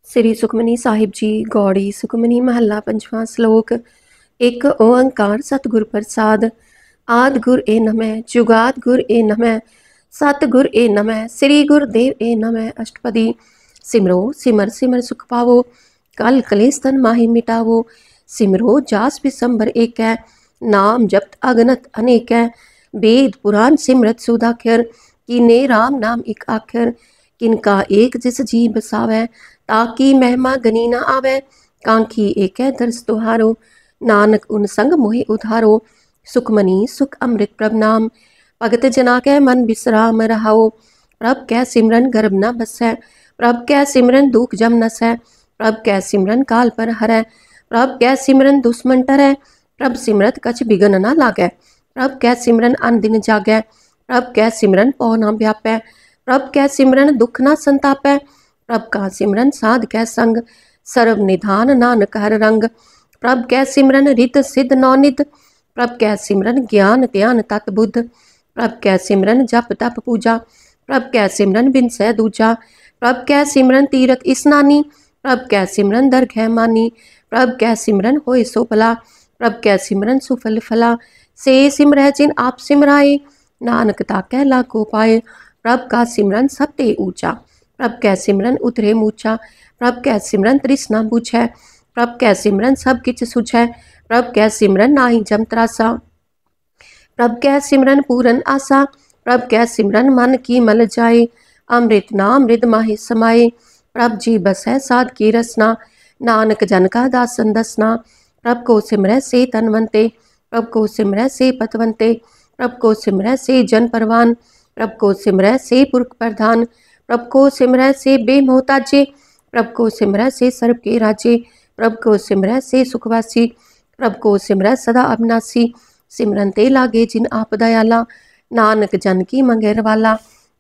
श्री सुखमनी साहिब जी गौड़ी सुखमनी महला पंचवां श्लोक। एक ओंकार सतगुर प्रसाद। आद गुर ए नमः, जुगाद गुर ए नमः, सतगुर ए नमः, श्री गुरुदेव ए नमः। अष्टपदी। सिमरो सिमर सिमर सुख पावो, कल कलेश तन माहि मिटावो। सिमरो जास बिसंबर एक है, नाम जपत अगनत अनेक है। वेद पुराण सिमरत सुधाकर, कीने राम नाम एक आखर। किनका एक जिस जी बसावै, ताकि महिमा गनी न आवे। कांखी एक है दरस तुहारो, नानक उन संग मोहि उधारो। सुखमनी सुख अमृत प्रभ नाम, भगत जना के मन विश्राम रहाओ। प्रभ कै सिमरन गर्भ न बसै, प्रभ कै सिमरन दुख जम नसै। प्रभ कै सिमरन काल पर हरै, प्रभ कै सिमरन दुश्मन टरै। प्रभ सिमरत कछ बिघन न लागै, प्रभ कै सिमरन अन दिन जागै। प्रभ कै सिमरन पौ न व्यापै, प्रभ कै सिमरन दुख न संतापै। प्रभ का सिमरन साध कै संग, सर्व निधान नानक हर रंग। प्रभ कै सिमरन रित सिद्ध नौनिध, प्रभ कै सिमरन ज्ञान ध्यान तत बुद्ध। प्रभ कै सिमरन जप तप पूजा, प्रभ कै सिमरन बिनसै दूजा। प्रभ कै सिमरन तीरथ स्नानी, प्रभ कै सिमरन दरगह मानी। प्रभ कै सिमरन होए सो भला, प्रभ कै सिमरन सुफल फला। से सिमरह जिन आप सिमराए, नानक ताकै लाखो पाए। प्रभ का सिमरन सब ते ऊंचा, प्रभ कै सिमरन उतरे मूचा। प्रभ कै सिमरन तृष्णा बुझै, प्रभ कै सिमरन सब किछ सुझै। प्रभ कै सिमरन नाहि जम त्रासा, प्रभ कै सिमरन पूरन आसा। प्रभ कै सिमरन मन की मल जाए, अमृत नाम रिद माहि समाए। प्रभ जी बसै साध की रसना, नानक जन का दासन दसना। प्रभ को सिमरै से तनवंते, प्रभ को सिमरै से पतवंते। प्रभ को सिमरै से जन परवान, प्रभ को सिमरै से पुरख प्रधान। प्रभ को सिमरै से बेमोहताजे, प्रभ को सिमरै से सर्व के राजे। प्रभ को सिमरै से सुखवासी, प्रभ को सिमरै सदा अविनाशी। सिमरन ते लागे जिन आप दयाला, नानक जन की मंगेर वाला।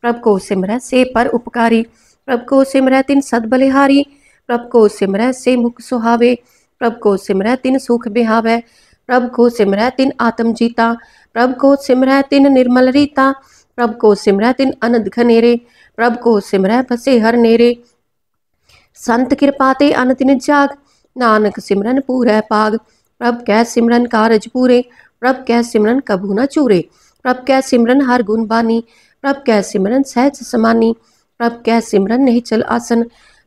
प्रभ को सिमरै से पर उपकारी, प्रभ को सिमरै तिन सद बलिहारी। प्रभ को सिमरै से मुख सुहावे, प्रभ को सिमरै तिन सुख बिहावै। प्रभ को सिमरै तिन आत्म जीता, प्रभ को सिमरै तिन निर्मल रीता। प्रभ को सिमरै तिन अनंत घनेरे, प्रभ को सिमरै बसे हर नेरे। संत कृपा ते अन तिन जाग, नानक सिमरन पूरै पाग। प्रभ कै सिमरन कारज पूरे, प्रभ कै सिमरन कभू न चूरे। प्रभ कै सिमरन हर गुण बानी, प्रभ कै सिमरन सहज समानी। प्रभ कै सिमरन निश्चल आसन,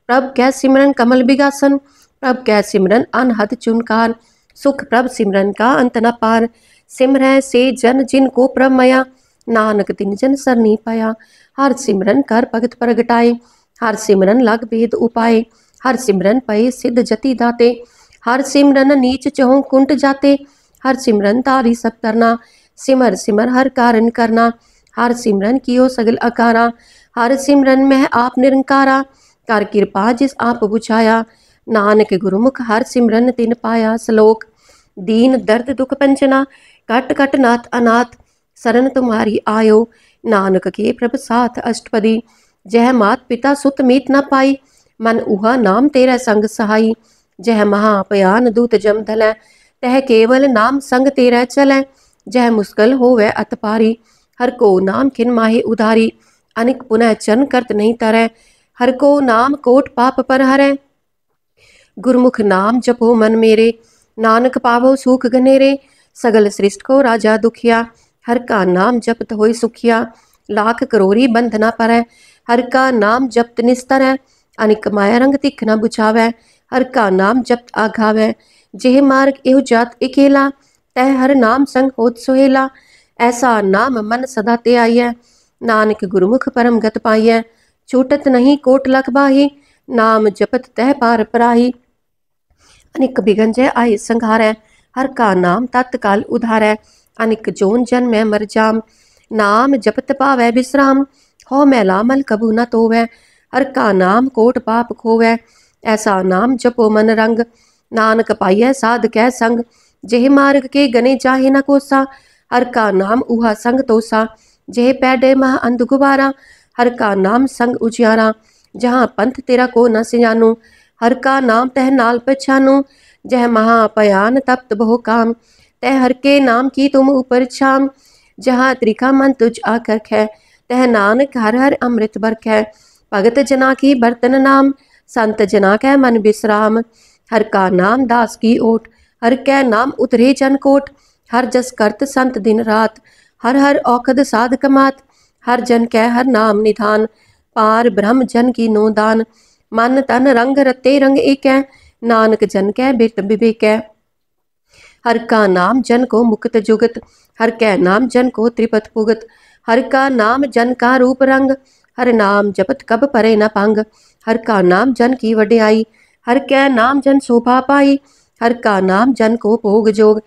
प्रभ कै सिमरन कमल बिगासन। प्रभ कै सिमरन अनहद चुनकार, सुख प्रभ सिमरन का अंत न पार। सिमरै से जन जिन को प्रभ मया, नानक तिन जन सरनी पाया। हर सिमरन कर भगत प्रगटाए, हर सिमरन लग भेद उपाय। हर सिमरन पए सिद्ध जति दाते, हर सिमरन नीच चहुँ कुंट जाते। हर सिमरन तारी सब तरना, सिमर सिमर हर कारण करना। हर सिमरन कियो सगल अकारा, हर सिमरन में आप निरंकारा। कर कृपा जिस आप बुझाया, नानक गुरुमुख हर सिमरन तिन पाया। श्लोक। दीन दर्द दुख पंचना, कट कट नाथ अनाथ, शरण तुम्हारी आयो, नानक के प्रभ साथ। अष्टपदी। जह मात पिता सुत मीत न पाई, मन उहा नाम तेरा संग सहाई। जह महापयान दूत जम धलै, तह केवल नाम संग तेरा चलै। जह मुश्किल होवै अत पारी, हर को नाम खिन माहि उधारी। अनिक पुनः चन करत नहीं तरै, हर को नाम कोट पाप पर हरै। गुरमुख नाम जपो मन मेरे, नानक पावो सुख घनेरे। सगल सृष्ट को राजा दुखिया, हर का नाम जपत होय सुखिया। लाख करोरी बंध न परै, हर का नाम जपत निस्तर है। अनिक माया रंग तिख न बुझावै, हर का नाम जपत आघावै। जेह मार्ग एहु जात इकेला, तह हर नाम संग होत सोहेला। ऐसा नाम मन सदा ते आइयै, नानक गुरुमुख परम गत पाइयै। छूटत नहीं कोट लख बाही, नाम जपत तह पार पराही। अनिक बिघन जय आय संघारै, हर का नाम तत्काल उधारै। अनिक जोन जन में मर जाम, नाम जपत पावै विश्राम। हो मैला मल कबू न तोवै, हर का नाम कोट पाप खोवै। ऐसा नाम जपो मन रंग, नानक पाइयै साध कै संग। जेह मार्ग के गने जाहे न कोसा, हर का नाम उहा संग तोसा। जेह पैडे मह अंध गुबारा, हर का नाम संग उजियारा। जहाँ पंथ तेरा को न सिजानू, हर का नाम तह नाल पहचानू। जह महापयान तप्त बहु काम, तह हर के नाम की तुम ऊपर छाम। जहाँ त्रिखा मन तुझ आकख है, तह नानक हर हर अमृत बरख है। भगत जना की बर्तन नाम, संत जना कै मन विश्राम। हर का नाम दास की ओट, हर कै नाम उतरे जन कोट। हर जस करत संत दिन रात, हर हर औखद साध कमात। हर जन कै हर नाम निधान, पार ब्रह्म जन की नो दान। मन तन रंग रते रंग एकै, नानक जन कै बिरत विवेकै। हर का नाम जन को मुक्त जुगत, हर कै नाम जन को त्रिपत पुगत। हर का नाम जन का रूप रंग, हर नाम जपत कब परे न पंग। हर का नाम जन की वड्याई, हर कै नाम जन शोभा पाई। हर का नाम जन को भोग जोग,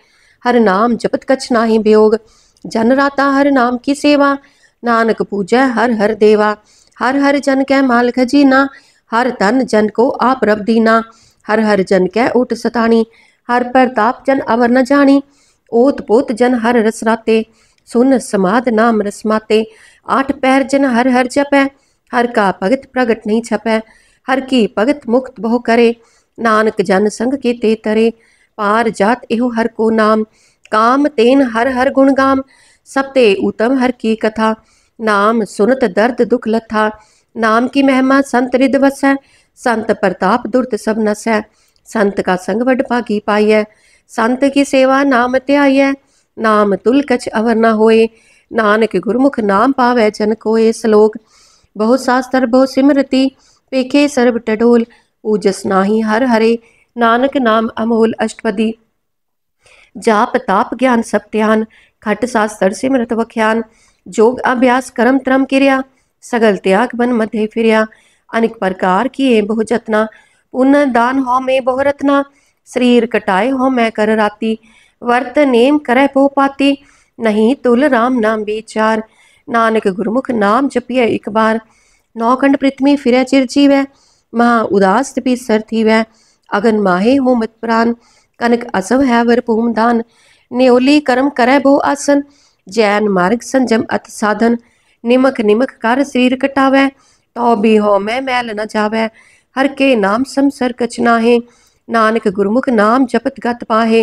हर नाम जपत कछ नाही वियोग। जन राता हर नाम की सेवा, नानक पूजै हर हर देवा। हर हर जन कै माल खजीना, हर तन जन को आप रब दीना। हर हर जन कै ऊट सतानी, हर प्रताप जन अवर न जानी। ओत पोत जन हर रस राते, सुन समाद नाम रसमाते। आठ पैर जन हर हर जपै, हर का भगत प्रगट नहीं छपै। हर की भगत मुक्त बहु करे, नानक जन संग के ते तरे। पार जात एहो हर को नाम, काम तेन हर हर गुण गाम। सबते उत्तम हर की कथा, नाम सुनत दर्द दुख लथा। नाम की महिमा संत रिद वसै, संत प्रताप दुर्त सब नसै। संत का संग वड भागी पाइयै, संत की सेवा नाम त्याइयै। नाम तुल कछ अवर न होए, नानक गुरमुख नाम पावै जन कोय। श्लोक। बहु शास्त्र बहु सिमरति, पेखे सर्ब टडोल। पूजस नाही हर हरे, नानक नाम अमोल। अष्टपदी। जाप ताप ज्ञान सब त्यान, खट शास्त्र सिमरत वख्यान। जोग अभ्यास करम त्रम किरिया, सगल त्याग बन मध्य फिरिया। अनेक प्रकार किए बहु जतना, पुण्य दान हो में बहु रत्ना। शरीर कटाए हो मैं कर राती, वर्त नेम करे बहु पाती। नहीं तुल राम नाम विचार, नानक गुरमुख नाम जपिए एक बार। नौखंड पृथ्वी फिरै चिर जीवै, महा उदास पीसर थीवै। अगन माहे हो मत प्राण, कनक असव है वर भूम दान। न्योली कर्म करे बहु आसन, जैन मार्ग संजम अत साधन। निमक निमक कर शरीर कटावै, तो भी हो मैं मैल न जावै। हर के नाम समसर कछ नाहे, नानक गुरमुख नाम जपत गत पाहे।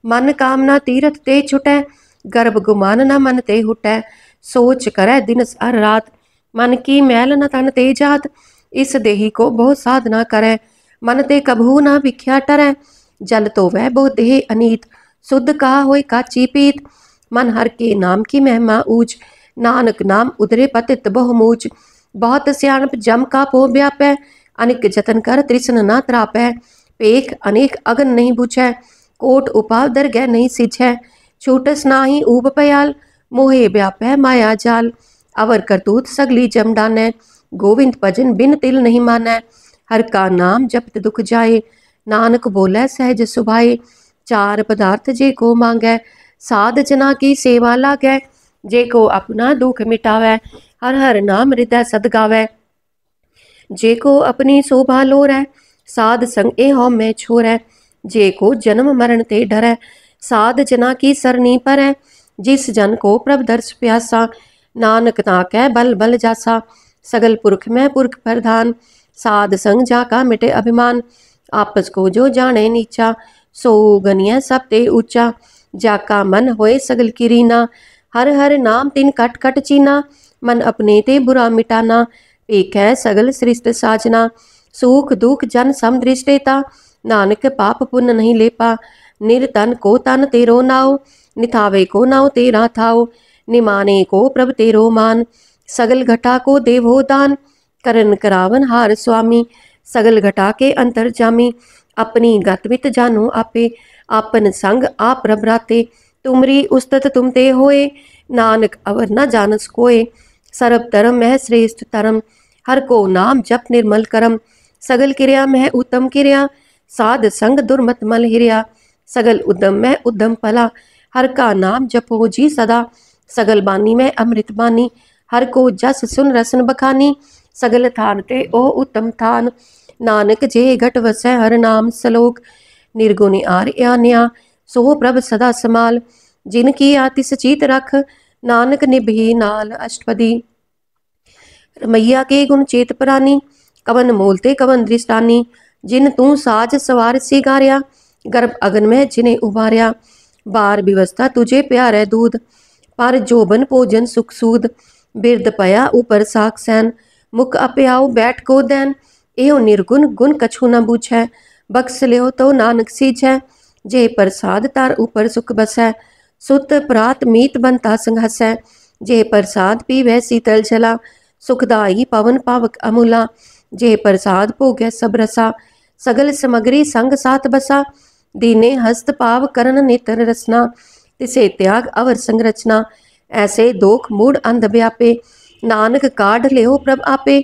मन कामना तीरथ ते छुटै, गर्भ गुमान न मन ते हुटै। सोच करे दिनस अर रात, मन की मैल न तन ते जात। इस देही को बहु साधना करे, मन ते कभू न विख्या टरै। जल तो वह बहु देह अनीत, शुद्ध कहा होय काची पीत। मन हर के नाम की महिमा ऊंच, नानक नाम उदरे पतित बहु मूच। बहुत सियाणप जम का पो व्यापै, अनेक जतन कर तृष्ण न त्रापै। पेख अनेक अगन नहीं बुझै, कोट उपाव दरगह नहीं सिझै। छूटस नाही ऊब पयाल, मोहे व्यापै माया जाल। अवर करतूत सगली जम डानै, गोविंद भजन बिन तिल नहीं मानै। हर का नाम जपत दुख जाए, नानक बोलै सहज सुभाए। चार पदार्थ जे को मांगै, साध जना की सेवा लागै। जे को अपना दुख मिटावै, हर हर नाम हृदय सद गावै। जे को अपनी शोभा लोरै, साध संग ए हो मैं छोरै। जे को जन्म मरण ते डरै, साध जना की सरनी परै। जिस जन को प्रभ दर्श प्यासा, नानक ताकै बल बल जासा। सगल पुरख में पुरख प्रधान, साध संग जाका मिटे अभिमान। आपस को जो जाने नीचा, सो गनिय सब ते ऊंचा। जाका मन होए सगल की रीना, हर हर नाम तिन कट कट चीना। मन अपने ते बुरा मिटाना, एक है सगल सृष्ट साजना। सुख दुख जन सम दृष्टेता, नानक पाप पुण्य नहीं लेपा। निर्तन को तन तेरो नाव, निथावे को नाव तेरा थाओ। निमाने को प्रभ तेरो मान, सगल घटा को देवो दान। करन करावन हार स्वामी, सगल घटा के अंतर जामी। अपनी गतवित जानो आपे, आपन संग आप प्रभराते। तुमरी उस्तत तुम ते होए, नानक अवर न जानस कोय। सर्व धर्म मह श्रेष्ठ धर्म, हर को नाम जप निर्मल करम। सगल क्रिया मह उत्तम क्रिया, साध संग दुर्मत मल हिरिया। सगल उद्यम में उद्यम फला, हर का नाम जपो जी सदा। सगल बानी में अमृत बानी, हर को जस सुन रसन बखानी। सगल थान ते ओ उत्तम थान, नानक जे घट वसै हर नाम। श्लोक। निर्गुण आर आन्या, सो प्रभ सदा समाल। जिनकी आतिस चीत रख, नानक निभही नाल। अष्टपदी। रमैया के गुण चेत प्रानी, कवन मोलते कवन दृष्टानी। जिन तू साज सवार सिगारिया, गर्भ अगन में जिन्हें उबारिया। बार व्यवस्था तुझे प्यारे दूध, पर जोबन भोजन सुख सूद। बिरद पया ऊपर साक सैन, मुख अप्याऊ बैठ को दैन। एहो निर्गुण गुण कछु न बूझै। बख्श लियो तो नानक सीझै, जे प्रसाद तार ऊपर सुख बसै। सुत प्रात मीत बनता संग हसै, जे प्रसाद पीवै शीतल जला। सुखदाई पवन पावक अमूला, जे प्रसाद भोगै सब रसा। सगल समग्री संग साथ बसा, दीने हस्त पाव करन नेत्र रसना। तिसे त्याग अवर संरचना, ऐसे दोख मूड अंध व्यापे। नानक काढ़ लियो प्रभ आपे,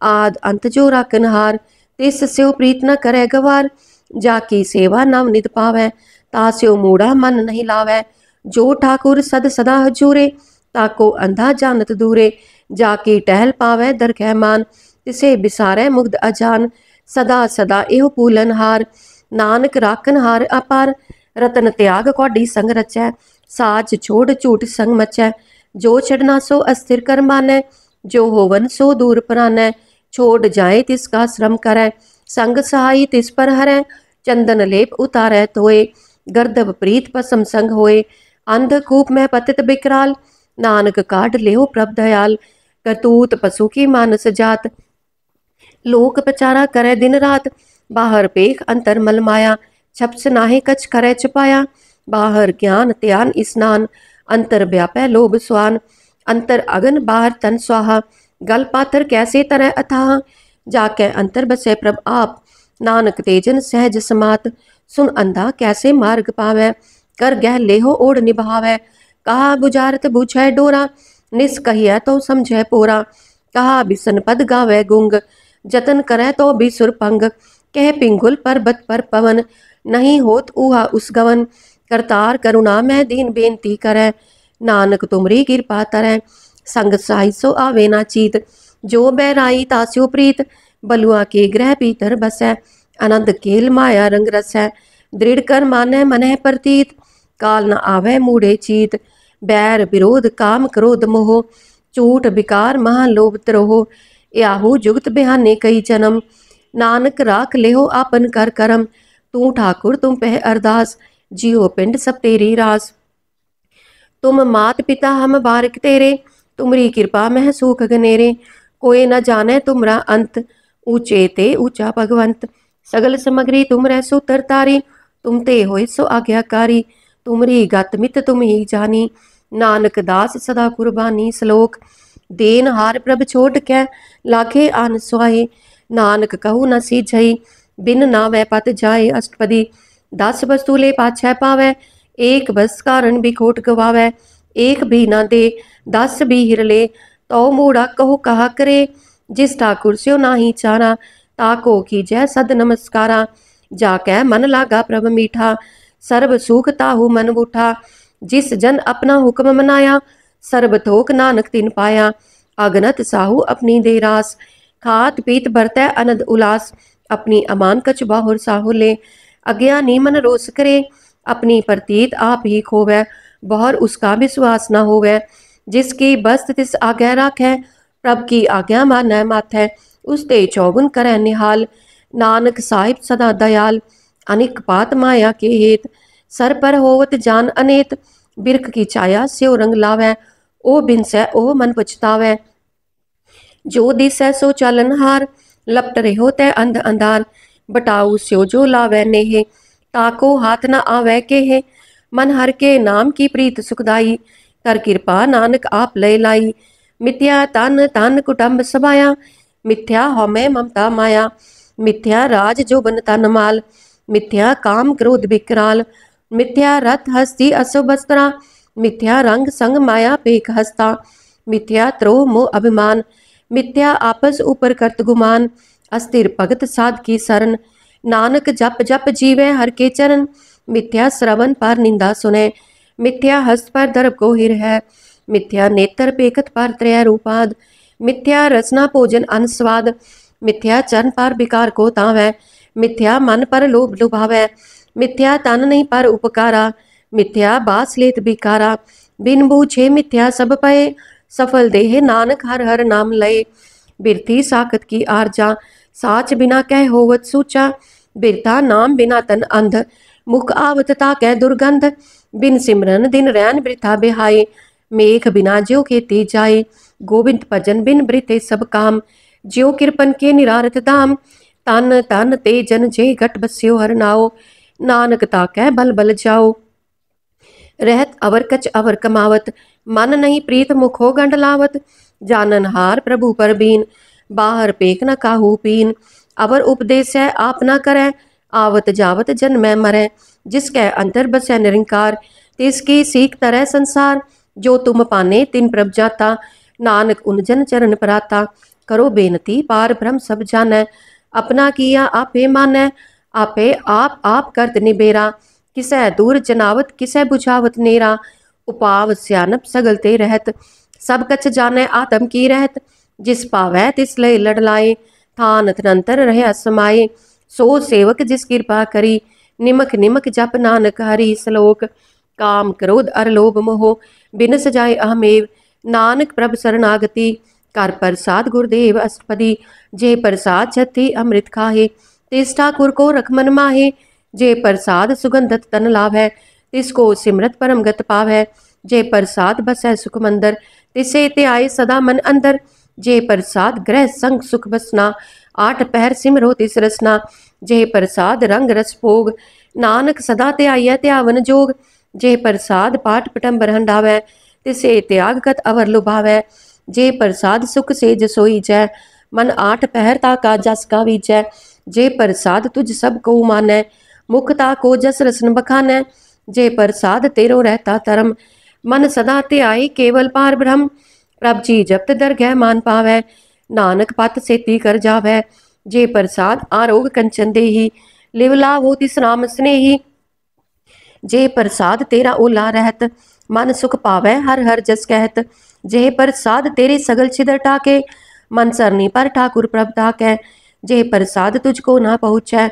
आद अंत जो राखनहार। तिस स्यो प्रीत न करे गवार, जाकी सेवा नव नित पावै। तास्यो मूढ़ा मन नहीं लावै, जो ठाकुर सद सदा हजूरे। ताको अंधा जानत दूरे, जाकी टहल पावै दरगह मान। तिसे बिसारै मुग्ध अजान, सदा सदा एहो पूलनहार। नानक राखनहार अपार, रतन त्याग कौडी संग रचै। साच छोड़ झूठ संग मचै, जो छड़ना सो अस्थिर कर मानै। जो होवन सो दूर परानै, छोड़ जाए तिसका श्रम करै। संग सहाई तिस पर हरै, चंदन लेप उतारै तोए। गर्दभ प्रीत पसम संग होए, अंधकूप में पतित बिकराल। नानक काढ़ लेहो प्रभ दयाल, करतूत पशु की मानस जात। लोक प्रचारा करे दिन रात, बाहर पेख अंतर मल माया। छपस नाहे कछ करे छुपाया, बाहर ज्ञान त्यान स्नान। अंतर व्यापै लोभ स्वान, अंतर अगन बाहर तन स्वाहा। गल पाथर कैसे तरह अथाह, जाकै अंतर बसै प्रभ आप। नानक तेजन सहज समात, सुन अंधा कैसे मार्ग पावै। कर गह लेहो ओढ़ निभावै, कहा बुझारत बूझै डोरा। निस कहियै तो समझै पोरा, कहा बिसन पद गावै गुंग। जतन करै तो बिसुर पंग, कह पिंगुल पर्वत पर पवन। नहीं होत ऊहा उस गवन, करतार करुणा मैं दीन बेनती करै। नानक तुमरी कृपा तरै, संग साई सो आवे ना चीत। जो बैराई तास्यो प्रीत, बलुआ के ग्रह भीतर बसै। आनंद केल माया रंग रसै, दृढ़ कर मानै मनह प्रतीत। काल न आवे मूढ़े चीत, बैर विरोध काम क्रोध मोह। झूठ विकार महालोभ त्रोह, याहू जुगत बिहाने कई जन्म। नानक राख लेहो आपन कर करम, तू ठाकुर तुम पह अरदास। जियो पिंड सब तेरी रास, तुम मात पिता हम बारक तेरे। तुमरी कृपा मह सूख गनेरे, कोई न जाने तुमरा अंत। ऊंचे ते ऊंचा भगवंत, सगल समग्री तुम रह सो तरतारी। तुम ते होय सो आज्ञाकारी, तुमरी गत मित तुम ही जानी। नानक दास सदा कुर्बानी सलोक, देन हार प्रभ छोड़ कै लाखे आन सुहाई। नानक कहू न सीझई, बिन नावै पत जाए अष्टपदी। 10 वस्तु ले पाछै पावै, एक बस कारण भी खोट गवावै। एक भी ना दे 10 भी हिरले, तो मूढ़ा कहो कहा करे। जिस ठाकुर स्यो नाही चारा, ताको कीजै सद नमस्कारा। जाकै मन लागा प्रभ मीठा, सर्ब सुख ताहू मन बूठा। जिस जन अपना हुक्म मनाया, सर्ब थोक नानक तिन पाया। अगनत साहू अपनी दे रास, खात पीत बरतै अनद उलास। अपनी अमान कछ बाहुर साहू ले, अज्ञानी मन रोस करे। अपनी प्रतीत आप ही खोवै, बहुर उसका विश्वास न होवै। जिसकी बस्त तिस आज्ञा राखै, प्रभ की आज्ञा मानै माथै। उसते चौगुन करै निहाल, नानक साहिब सदा दयाल। अनिक पात माया के हेत, सर पर होवत जान अनेत। बिरख की छाया स्यो रंग लावै, ओ बिनसै ओ मन पछतावै। जो दिसै सो चालन हार, लपट रहो तै अंध अंधार। बटाऊ स्यो जो लावै नेहे, ताको हाथ न आवै केहे। मन हर के नाम की प्रीत सुखदाई, कर कृपा नानक आप लय लाई। मिथ्या तन तन कुटुंब सभाया, मिथ्या हौमै ममता माया। मिथ्या राज जोबन तन माल, मिथ्या काम क्रोध विकराल। मिथ्या रथ हस्ती अशुभ वस्त्रा, मिथ्या रंग संग माया पेख हस्ता। मिथ्या त्रोह मोह अभिमान, मिथ्या आपस ऊपर करत गुमान। अस्थिर भगत साध की शरण, नानक जप जप जीवै हर के चरण। मिथ्या श्रवण पर निंदा सुनै, मिथ्या हस्त पर दर्प को हिर है। मिथ्या नेत्र पेखत पर त्रय रूपाद, मिथ्या रचना भोजन अनस्वाद। मिथ्या चरण पर विकार को तावै, मिथ्या मन पर लोभ लुभावै। मिथ्या तन नहीं पर उपकारा, मिथ्या बास लेत बिकारा। बिन बूझे मिथ्या सब पए, सफल देह नानक हर हर नाम लय। बिरथी साखत की आरजा, साच बिना कह होवत सूचा। बिरथा नाम बिना तन अंध, मुख आवत ताकै दुर्गंध। बिन सिमरन दिन रैन वृथा बिहाए, मेघ बिना ज्यो खेती जाए। गोविंद भजन बिन बृते सब काम, ज्यो कृपन के निरारत धाम। तन तन ते जन जे घट बस्यो हर नाओ, नानक ताकै बल बल जाओ। रहत अवर कच अवर कमावत, मन नहीं प्रीत मुखो गंड लावत। जानन हार प्रभु पर बीन, बाहर पेख न काहू पीन। अवर उपदेश है आप न करै, आवत जावत जन मैं मरै। जिसकै अंतर बसै निरंकार, तिसकी सीख तरह संसार। जो तुम पाने तिन प्रभ जाता, नानक उन जन चरण पराता। करो बेनती पार ब्रह्म सब जानै, अपना किया आपे मानै। आपे आप करत निबेरा, किसै दूर जनावत किसै बुझावत नेरा। उपाव स्यानप सगल ते रहत, सब कछ जानै आत्म की रहत। जिस पावै तिस लय लड़लाए, थान तनंतर रह समाये। सो सेवक जिस कृपा करी, निमक निमक जप नानक हरि। श्लोक। काम क्रोध अर लोभ मोह, बिन सजाए अहमेव। नानक प्रभ शरणागति, कर प्रसाद गुरुदेव अष्टपदी। जे प्रसाद छथि अमृत खाहे, तिस ठाकुर को रख मन माहे। जे प्रसाद सुगंधत तन लाभै, तिसको सिमरत परम गत पावै। जे प्रसाद बसै सुख मंदर, तिसे ते आए सदा मन अंदर। जे प्रसाद ग्रह संग सुख बसना, आठ पहर सिमरो तिस रसना। जे प्रसाद रंग रस भोग, नानक सदा ते आइयै त्यावन जोग। जे प्रसाद पाठ पटंबर हंडावै, तिसे त्याग कत अवर लुभावै। जे प्रसाद सुख सेज सोई जै, मन आठ पहर ताका जस का विजै। जे प्रसाद तुझ सब को मानै, मुख ताको जस रसन बखानै। जे प्रसाद तेरो रहता धर्म, मन सदा ते आई केवल पार ब्रह्म। प्रभ जी जपत दरगह मान पावै, नानक पत सेती कर जावै। जे प्रसाद आरोग कंचन देही, लिव लावो तिस नाम स्नेही। जे प्रसाद तेरा ओला रहत, मन सुख पावै हर हर जस कहत। जे प्रसाद तेरे सगल छिदर टाके, मन सरनी पर ठाकुर प्रभ ताकै। जे प्रसाद तुझको ना पहुँचै,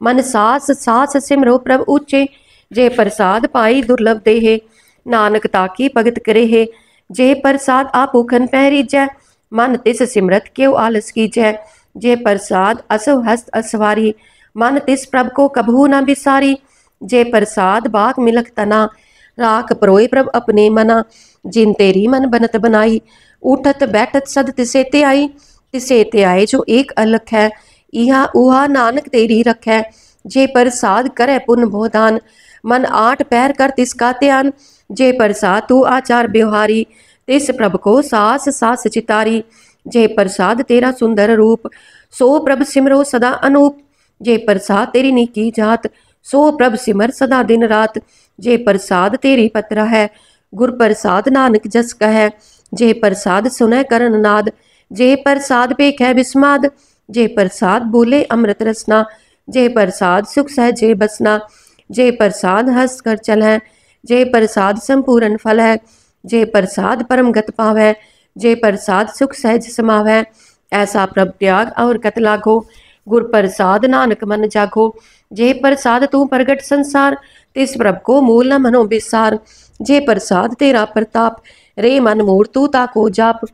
मन सास सास सिमरो प्रभ ऊचे। जे प्रसाद पाई दुर्लभ देहे, नानक ताकी भगत करे है। जे प्रसाद आपूखन पहरीजै, मन तिस सिमरत क्यों आलस कीजै। जे प्रसाद असव हस्त असवारी, मन तिस प्रभ को कभू न बिसारी। जे प्रसाद बाग मिलक तना, राख परोए प्रभ अपने मना। जिन तेरी मन बनत बनाई, उठत बैठत सद तिसे ते आई। तिसे ते आए जो एक अलख है, इहा उहा नानक तेरी रखै। जे प्रसाद करे पुन भोदान, मन आठ पैर कर तिसका ध्यान। जे प्रसाद तू आचार व्यवहारी, तिस प्रभ को सास सास चितारी। जे प्रसाद तेरा सुंदर रूप, सो प्रभ सिमरो सदा अनूप। जे प्रसाद तेरी नीकी जात, सो प्रभ सिमर सदा दिन रात। जे प्रसाद तेरी पत्रा है, गुर प्रसाद नानक जस कहे। जे प्रसाद सुनै करन नाद, जे प्रसाद पेखै विस्माद। जे प्रसाद बोले अमृत रसना, जे प्रसाद सुख सहजे बसना। जे प्रसाद हंस कर चलै, जे प्रसाद संपूर्ण फल है। जे प्रसाद परम गत पावै, जे प्रसाद सुख सहज समावै। ऐसा प्रभ त्याग और कत लागो, गुर प्रसाद नानक मन जागो। जे प्रसाद तू प्रगट संसार, तिस प्रभ को मूल न मनो बिसार। जे प्रसाद तेरा प्रताप, रे मन मूर तू ताको जाप।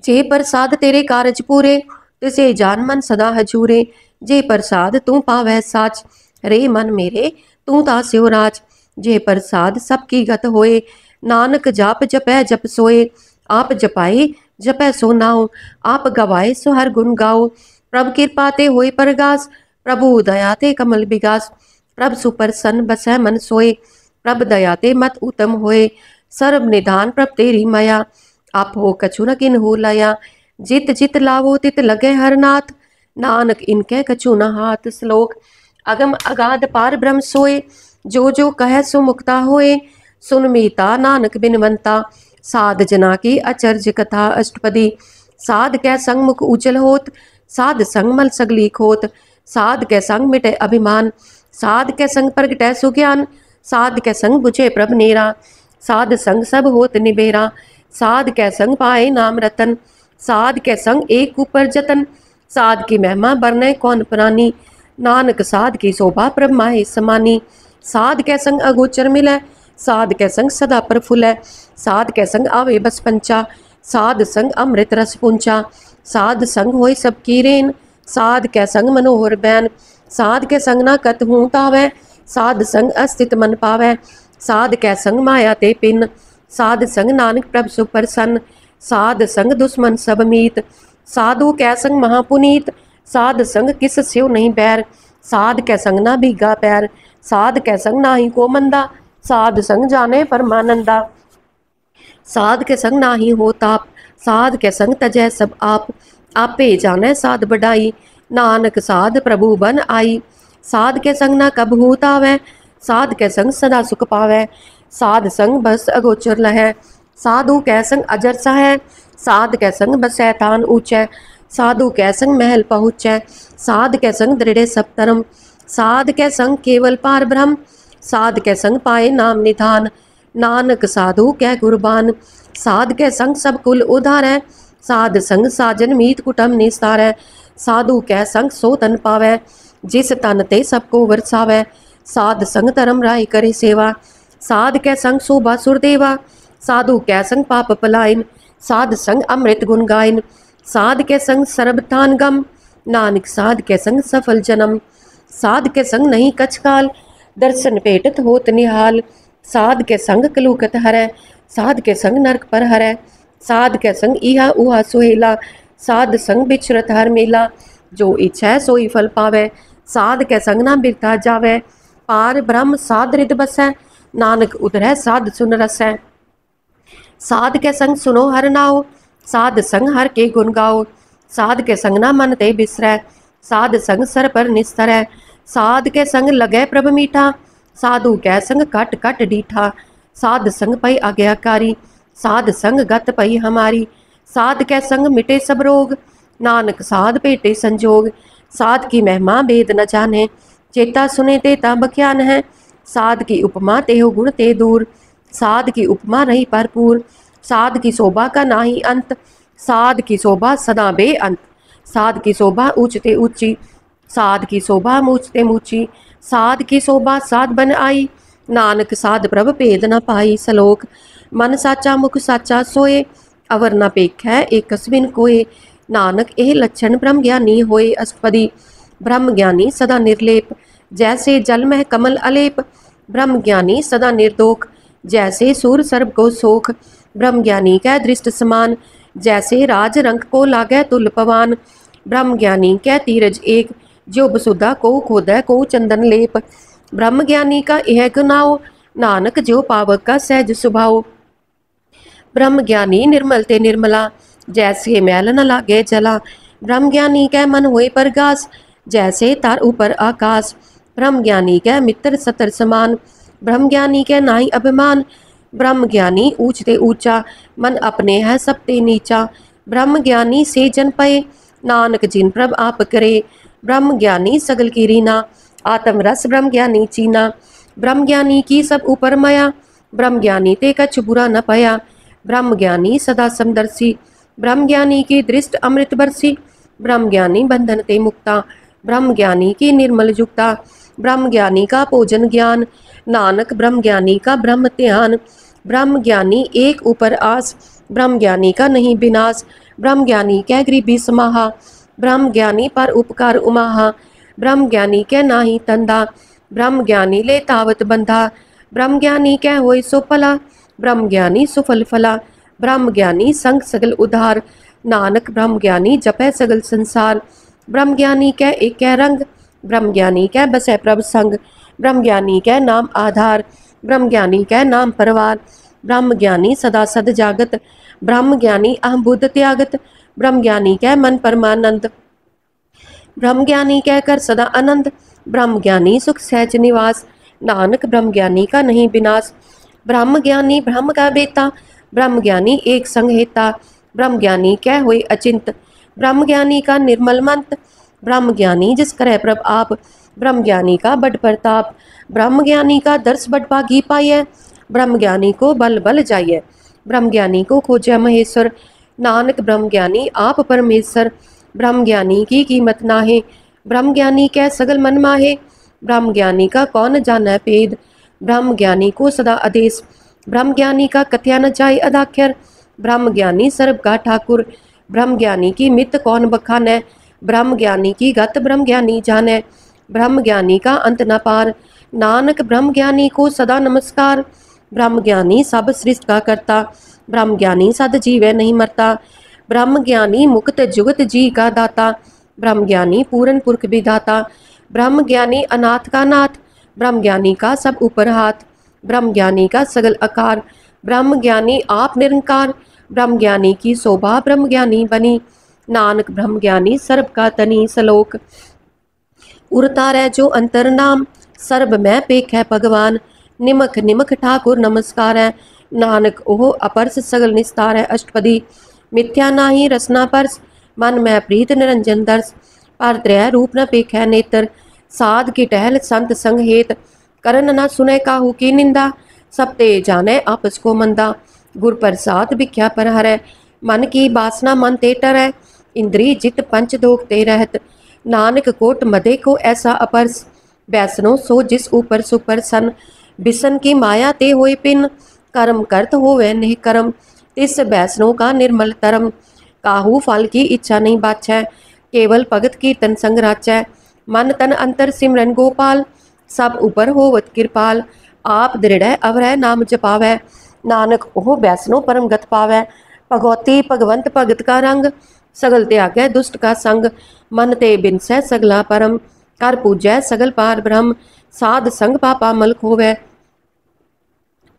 जे प्रसाद तेरे कारज पूरे, तिसे जान मन सदा हजूरे। जे प्रसाद तू पावै साच, रे मन मेरे तू ता स्यो राज। जे प्रसाद सबकी गत होए, नानक जाप जपै जप सोए। आप जपाए जपै सो नाओ, आप गवाए सो हर गुण गाओ। प्रभ कृपा ते होए परगास, प्रभु दया ते कमल बिगास। प्रभ सुप्रसन्न बसै मन सोए, प्रभ दया ते मत उत्तम होए। सर्व निधान प्रभ तेरी माया, आप हो कछु न किन्हु लाया। जित जित लावो तित लगे हर नाथ, नानक इनके कछु न हाथ। श्लोक। अगम अगाध पार ब्रह्म सोए, जो जो कह सो मुक्ता होए। सुन मीता नानक बिनवंता, साध जना की अचर्ज कथा अष्टपदी। साध कै संग मुख उजल होत, साध संग मल सगली खोत। साध कै संग मिटे अभिमान, साध कै संग प्रगटै सुज्ञान। साध कै संग बुझे प्रभ नेरा, साध संग सब होत निबेरा। साध कै संग पाए नाम रतन, साध कै संग एक ऊपर जतन। साध की महिमा बरनै कौन प्रानी, नानक साध की शोभा प्रभ माहे समानी। साध कै संग अगोचर मिलै, साध कै संग सदा प्रफुल्लै। साध कै संग आवे बस पंचा, साध संग अमृत रस पुंचा। साध संग होय सबकी रेन, साध कै संग मनोहर बैन। साध कै संग ना कत हूँ तावै, साध संग अस्तित मन पावै। साध कै संग माया ते पिन, साध संग नानक प्रभ सुप्रसन्न। साध संग दुश्मन सब मीत, साधु कै संग महापुनीत। साध संग किस स्यो नहीं बैर, साध कै संग ना भीगा पैर, साध कै संग ना ही को मंदा, साध संग जाने परमानंदा, साध के संग ना ही हो ताप, साध के संग तजय सब आप, आपे जाने साध बढ़ाई, नानक साध प्रभु बन आई, साध के संग ना कब होत आवे, साध के संग सदा सुख पावे, साध संग बस अगोचर लहै, साधु कै संग अजर सह, साध कै संग बसै तान ऊंचै, साधु कै संग महल पहुँचै, साध कै संग दृढ़ सब धर्म, साध कै संग केवल पार ब्रह्म, साध कै संग पाए नाम निधान, नानक साधु कै कुर्बान, साध कै संग सब कुल उधारै, साध संग साजन मीत कुटम निस्तारै, साधु कै संग सो तन पावै, जिस तन ते सबको वरसावै, साध संग धर्म राय करे सेवा, साध कै संग शोभा सुरदेवा, साधु कै संग पाप पलायन, साध संग अमृत गुण गायन, साध के संग सरब तान गम, नानक साध के संग सफल जन्म, साध के संग नहीं कछकाल, दर्शन भेटत होत निहाल, साध के संग कलूकत हरै, साध के संग नरक पर हरै, साध के संग इहा उहा सुहेला, साध संग बिछरत हर मेला, जो इच्छा सोई फल पावै, साध के संग ना बिरता जावै, पार ब्रह्म साध रिद बसै, नानक उतरै साध सुन रसै, साध के संग सुनो हर नाओ, साध संग हर के गुण गाओ, साध के संग ना मन ते बिसरै, साध संग सर पर निस्तरै, साध के संग लगै प्रभ मीठा, साधु कै संग कट कट डीठा, साध संग पई आज्ञाकारी, साध संग गत पई हमारी, साध कै संग मिटे सब रोग, नानक साध भेटे संजोग, साध की महिमा भेद न जाने, चेता सुने ते ता बख्यान है, साध की उपमा तेहो गुण ते दूर, साध की उपमा रही भरपूर, साध की शोभा का नाही अंत, साध की शोभा सदा बेअंत, साध की शोभा ऊंचते ऊंची, साध की शोभा मूचते मूची, साध की शोभा साध बन आई, नानक साध प्रभ भेद न पाई, सलोक मन साचा मुख साचा सोए, अवर न पेखै एक कस्बिन कोए, नानक एह लक्षण ब्रह्म ज्ञानी होए अष्टपदी, ब्रह्म ज्ञानी सदा निर्लेप, जैसे जल में कमल अलेप, ब्रह्म ज्ञानी सदा निर्दोख, जैसे सूर सर्व को सोख, ब्रह्म ज्ञानी कै दृष्ट समान, जैसे राज रंग को लागै तुल पवान, ब्रह्म ज्ञानी कै तीरज एक, जो बसुदा को खोदै को चंदन लेप, ब्रह्म ज्ञानी का यह गुनाओ, नानक जो पावक का सहज स्वभाव, ब्रह्म ज्ञानी निर्मल ते निर्मला, जैसे मैल न लागे जला, ब्रह्म ज्ञानी कै मन होए परगास, जैसे तार ऊपर आकाश, ब्रह्म ज्ञानी कै मित्र सतर समान, ब्रह्म ज्ञानी कै नाई अभिमान, ब्रह्म ज्ञानी ऊंचते ऊंचा, मन अपने है सब ते नीचा, ब्रह्म ज्ञानी से जन पए, नानक जिन प्रभ आप करे, ब्रह्म ज्ञानी सगल की रीना, आत्म रस ब्रह्म ज्ञानी चीना, ब्रह्म ज्ञानी की सब ऊपर माया, ब्रह्म ज्ञानी ते कछ बुरा न पाया, ब्रह्म ज्ञानी सदा समदर्शी, ब्रह्म ज्ञानी की दृष्ट अमृत बरसी, ब्रह्म ज्ञानी बंधन ते मुक्ता, ब्रह्म ज्ञानी की निर्मल जुक्ता, ब्रह्म ज्ञानी का भोजन ज्ञान, नानक ब्रह्म ज्ञानी का ब्रह्म ध्यान, ब्रह्म ज्ञानी एक ऊपर आस, ब्रह्म ज्ञानी का नहीं विनाश, ब्रह्म ज्ञानी कै गरीबी समाहा, ब्रह्म ज्ञानी पर उपकार उमाहा, ब्रह्म ज्ञानी कै नाही तंदा, ब्रह्म ज्ञानी ले तावत बंधा, ब्रह्म ज्ञानी कै होय सो फला, ब्रह्म ज्ञानी सुफल फला, ब्रह्म ज्ञानी संग सगल उधार, नानक ब्रह्म ज्ञानी जपै सगल संसार, ब्रह्म ज्ञानी कै एक कै रंग, ब्रह्म ज्ञानी कै बसै प्रभ संग, ब्रह्म ज्ञानी कै नाम आधार, ब्रह्म ज्ञानी कै नाम परवार, ब्रह्म ज्ञानी सदा सद जागत, ब्रह्म ज्ञानी अहम बुद्ध त्यागत, ब्रह्म ज्ञानी कै मन परमानंद, ब्रह्म ज्ञानी कै कर सदा आनंद, ब्रह्म ज्ञानी सुख सहज निवास, नानक ब्रह्म ज्ञानी का नहीं विनाश, ब्रह्म ज्ञानी ब्रह्म का बेता, ब्रह्म ज्ञानी एक संग हेता, ब्रह्म ज्ञानी कै होय अचिंत, ब्रह्म ज्ञानी का निर्मल मंत, ब्रह्म ज्ञानी जिस करे प्रभ आप, ब्रह्म ज्ञानी का बड़ प्रताप, ब्रह्म ज्ञानी का दर्श बड़ भागी पाइय, ब्रह्म ज्ञानी को बल बल जाइए, ब्रह्म ज्ञानी को खोजै महेश्वर, नानक ब्रह्म ज्ञानी आप परमेश्वर, ब्रह्म ज्ञानी की कीमत नाहे, ब्रह्म ज्ञानी कै सगल मन माहे, ब्रह्म ज्ञानी का कौन जानै भेद, ब्रह्म ज्ञानी को सदा आदेश, ब्रह्म ज्ञानी का कथ्या न जाय अदाख्यर, ब्रह्म ज्ञानी सर्व का ठाकुर, ब्रह्म ज्ञानी की मित कौन बखानै, ब्रह्म ज्ञानी की गत ब्रह्म ज्ञानी जानै, ब्रह्म ज्ञानी का अंत न पार, नानक ब्रह्म ज्ञानी को सदा नमस्कार, ब्रह्म ज्ञानी सब सृष्टि का करता, ब्रह्म ज्ञानी सद जीवै नहीं मरता, ब्रह्म ज्ञानी मुक्त जुगत जी का दाता, ब्रह्म ज्ञानी पूरन पुरख विधाता, ब्रह्म ज्ञानी अनाथ का नाथ, ब्रह्म ज्ञानी का सब ऊपर हाथ, ब्रह्म ज्ञानी का सगल आकार, ब्रह्म ज्ञानी आप निरंकार, ब्रह्म ज्ञानी की शोभा ब्रह्म ज्ञानी बनी, नानक ब्रह्म ज्ञानी सर्ब का तनी सलोक, उड़ता रह जो अंतर नाम, सर्ब में पेख है भगवान, निमक निमक ठाकुर नमस्कार है, नानक ओह अपरस सगल निस्तार है अष्टपदी, मिथ्या नाही रसना परस, मन में प्रीत निरंजन दर्श, पर त्रय रूप न पेख है नेत्र, साध की टहल संत संग हेत, करन न सुने काहू की निंदा, सब ते जाने आपस को मंदा, गुर प्रसाद भिख्या पर हरै, मन की बासना मन ते टरै, इंद्री जित पंच दोख ते रहत, नानक कोट मदे को ऐसा अपरस, बैसनो सो जिस ऊपर सुपर सन, बिसन की माया ते होए पिन, कर्म करत होवे निह कर्म, तिस बैसनो का निर्मल तरम, काहू फल की इच्छा नहीं बाछै, केवल भगत कीर्तन संग राचै, मन तन अंतर सिमरन गोपाल, सब ऊपर होवत कृपाल, आप दृढ़ अवरह नाम जपावै, नानक ओह बैसनो परम गत पावै, भगवती भगवंत भगत का रंग, सगल त्यागै दुष्ट का संग, मन ते बिनसै सगला परम, कर पूजै सगल पार ब्रह्म, साध संग पापा मल खोवै,